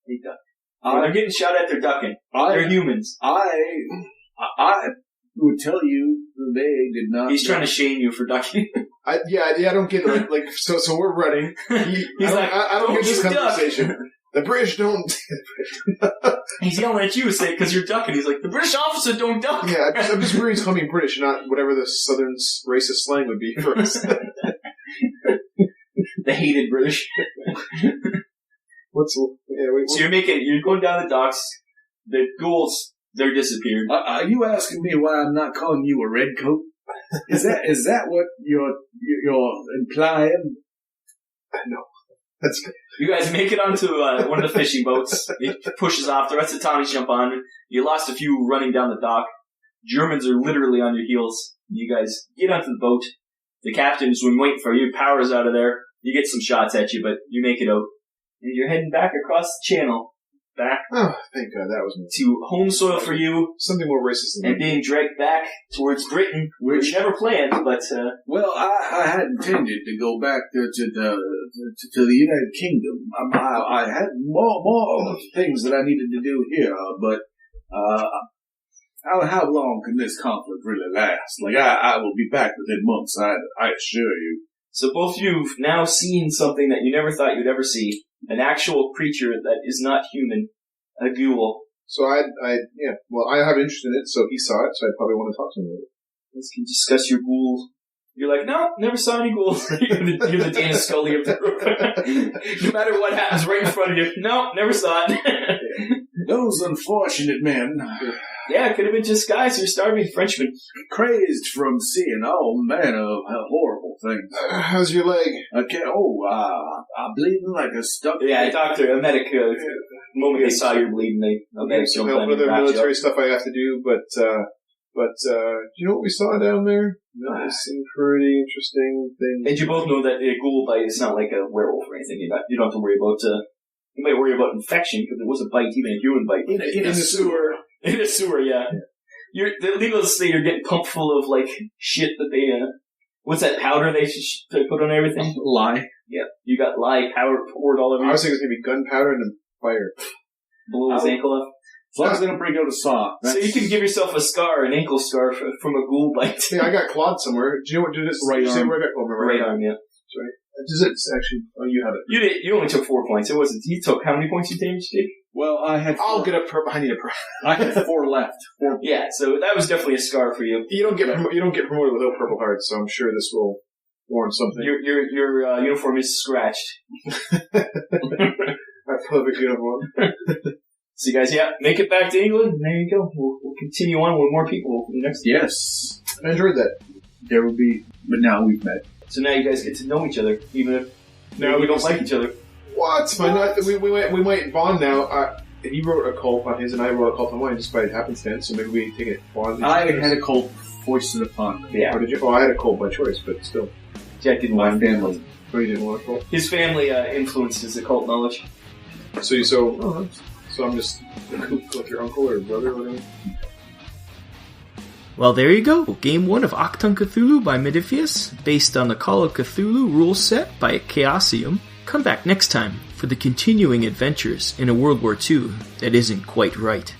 They ducked. When they're getting shot at, they're ducking. They're humans. I would tell you they did not. He's trying to shame you for ducking. I don't get it. Like, so we're running. He's I don't get this conversation. The British don't. He's yelling at you because you're ducking. He's like, the British officer don't duck. Yeah, I'm just worried he's calling me British, not whatever the Southern racist slang would be for us. The hated British. So you're going down the docks. The ghouls, they're disappeared. Are you asking me why I'm not calling you a redcoat? Is that what you're implying? No. You guys make it onto one of the fishing boats. It pushes off. The rest of the Tommies jump on. You lost a few running down the dock. Germans are literally on your heels. You guys get onto the boat. The captain's been waiting for you. Power's out of there. You get some shots at you, but you make it out. And you're heading back across the channel. Back. Oh, thank God, that was me. To home soil for you. Something more racist than and being dragged back towards Britain, which you never planned, but... Well, I had intended to go back to the United Kingdom. I had more things that I needed to do here, but how long can this conflict really last? Like, I will be back within months, I assure you. So both of you've now seen something that you never thought you'd ever see. An actual creature that is not human. A ghoul. So I have interest in it, so he saw it, so I probably want to talk to him about it. Let's discuss your ghouls. You're like, no, never saw any ghouls. You're the Dana Scully of the group. No matter what happens right in front of you. No, never saw it. Those unfortunate men. Yeah, it could have been just guys who are starving Frenchmen. Crazed from seeing all manner of horrible things. How's your leg? I'm bleeding like a stuck. Yeah, a medic. The moment they saw you bleeding, a medic some help with the military stuff I have to do, but you know what we saw down there? That was some pretty interesting things. And you both know that a ghoul bite is not like a werewolf or anything. You don't have to worry about. You might worry about infection because it was a bite, even a human bite. In the sewer. In a sewer, yeah. The legals say you're getting pumped full of, like, shit that they, what's that powder they put on everything? Lye. Yeah. You got lye powder poured all over you. I was thinking it was going to be gunpowder and then fire. Blow his ankle off. As long as they don't break out a saw. So you can give yourself a scar, an ankle scar from a ghoul bite. Yeah, I got clawed somewhere. Do you know what did this? Right arm. Where I got, oh, my Right arm, yeah. Sorry. Does it actually? Oh, you have it. You only took 4 points. It wasn't. You took how many points you damage, Jake? Well, I had. I'll get a I need a I had 4 left. 4. Yeah, so that was definitely a scar for you. You don't get promoted without purple hearts, so I'm sure this will warrant something. Your uniform is scratched. My perfect uniform. So you guys, make it back to England. And there you go. We'll continue on with more people next. Yes. I enjoyed that. There will be, but now we've met. So now you guys get to know each other, even if now we don't like each other. What? We might bond now. He wrote a cult on his, and I wrote a cult on mine, just by happenstance. So maybe we take it bond. I had a cult foisted upon me. Yeah. Or did you? Oh, I had a cult by choice, but still. Jack didn't My want family. Oh, you didn't want a cult. His family influenced his occult knowledge. So I'm just like your uncle or brother or whatever. Well, there you go. Game 1 of Achtung Cthulhu by Modiphius, based on the Call of Cthulhu rule set by Chaosium. Come back next time for the continuing adventures in a World War II that isn't quite right.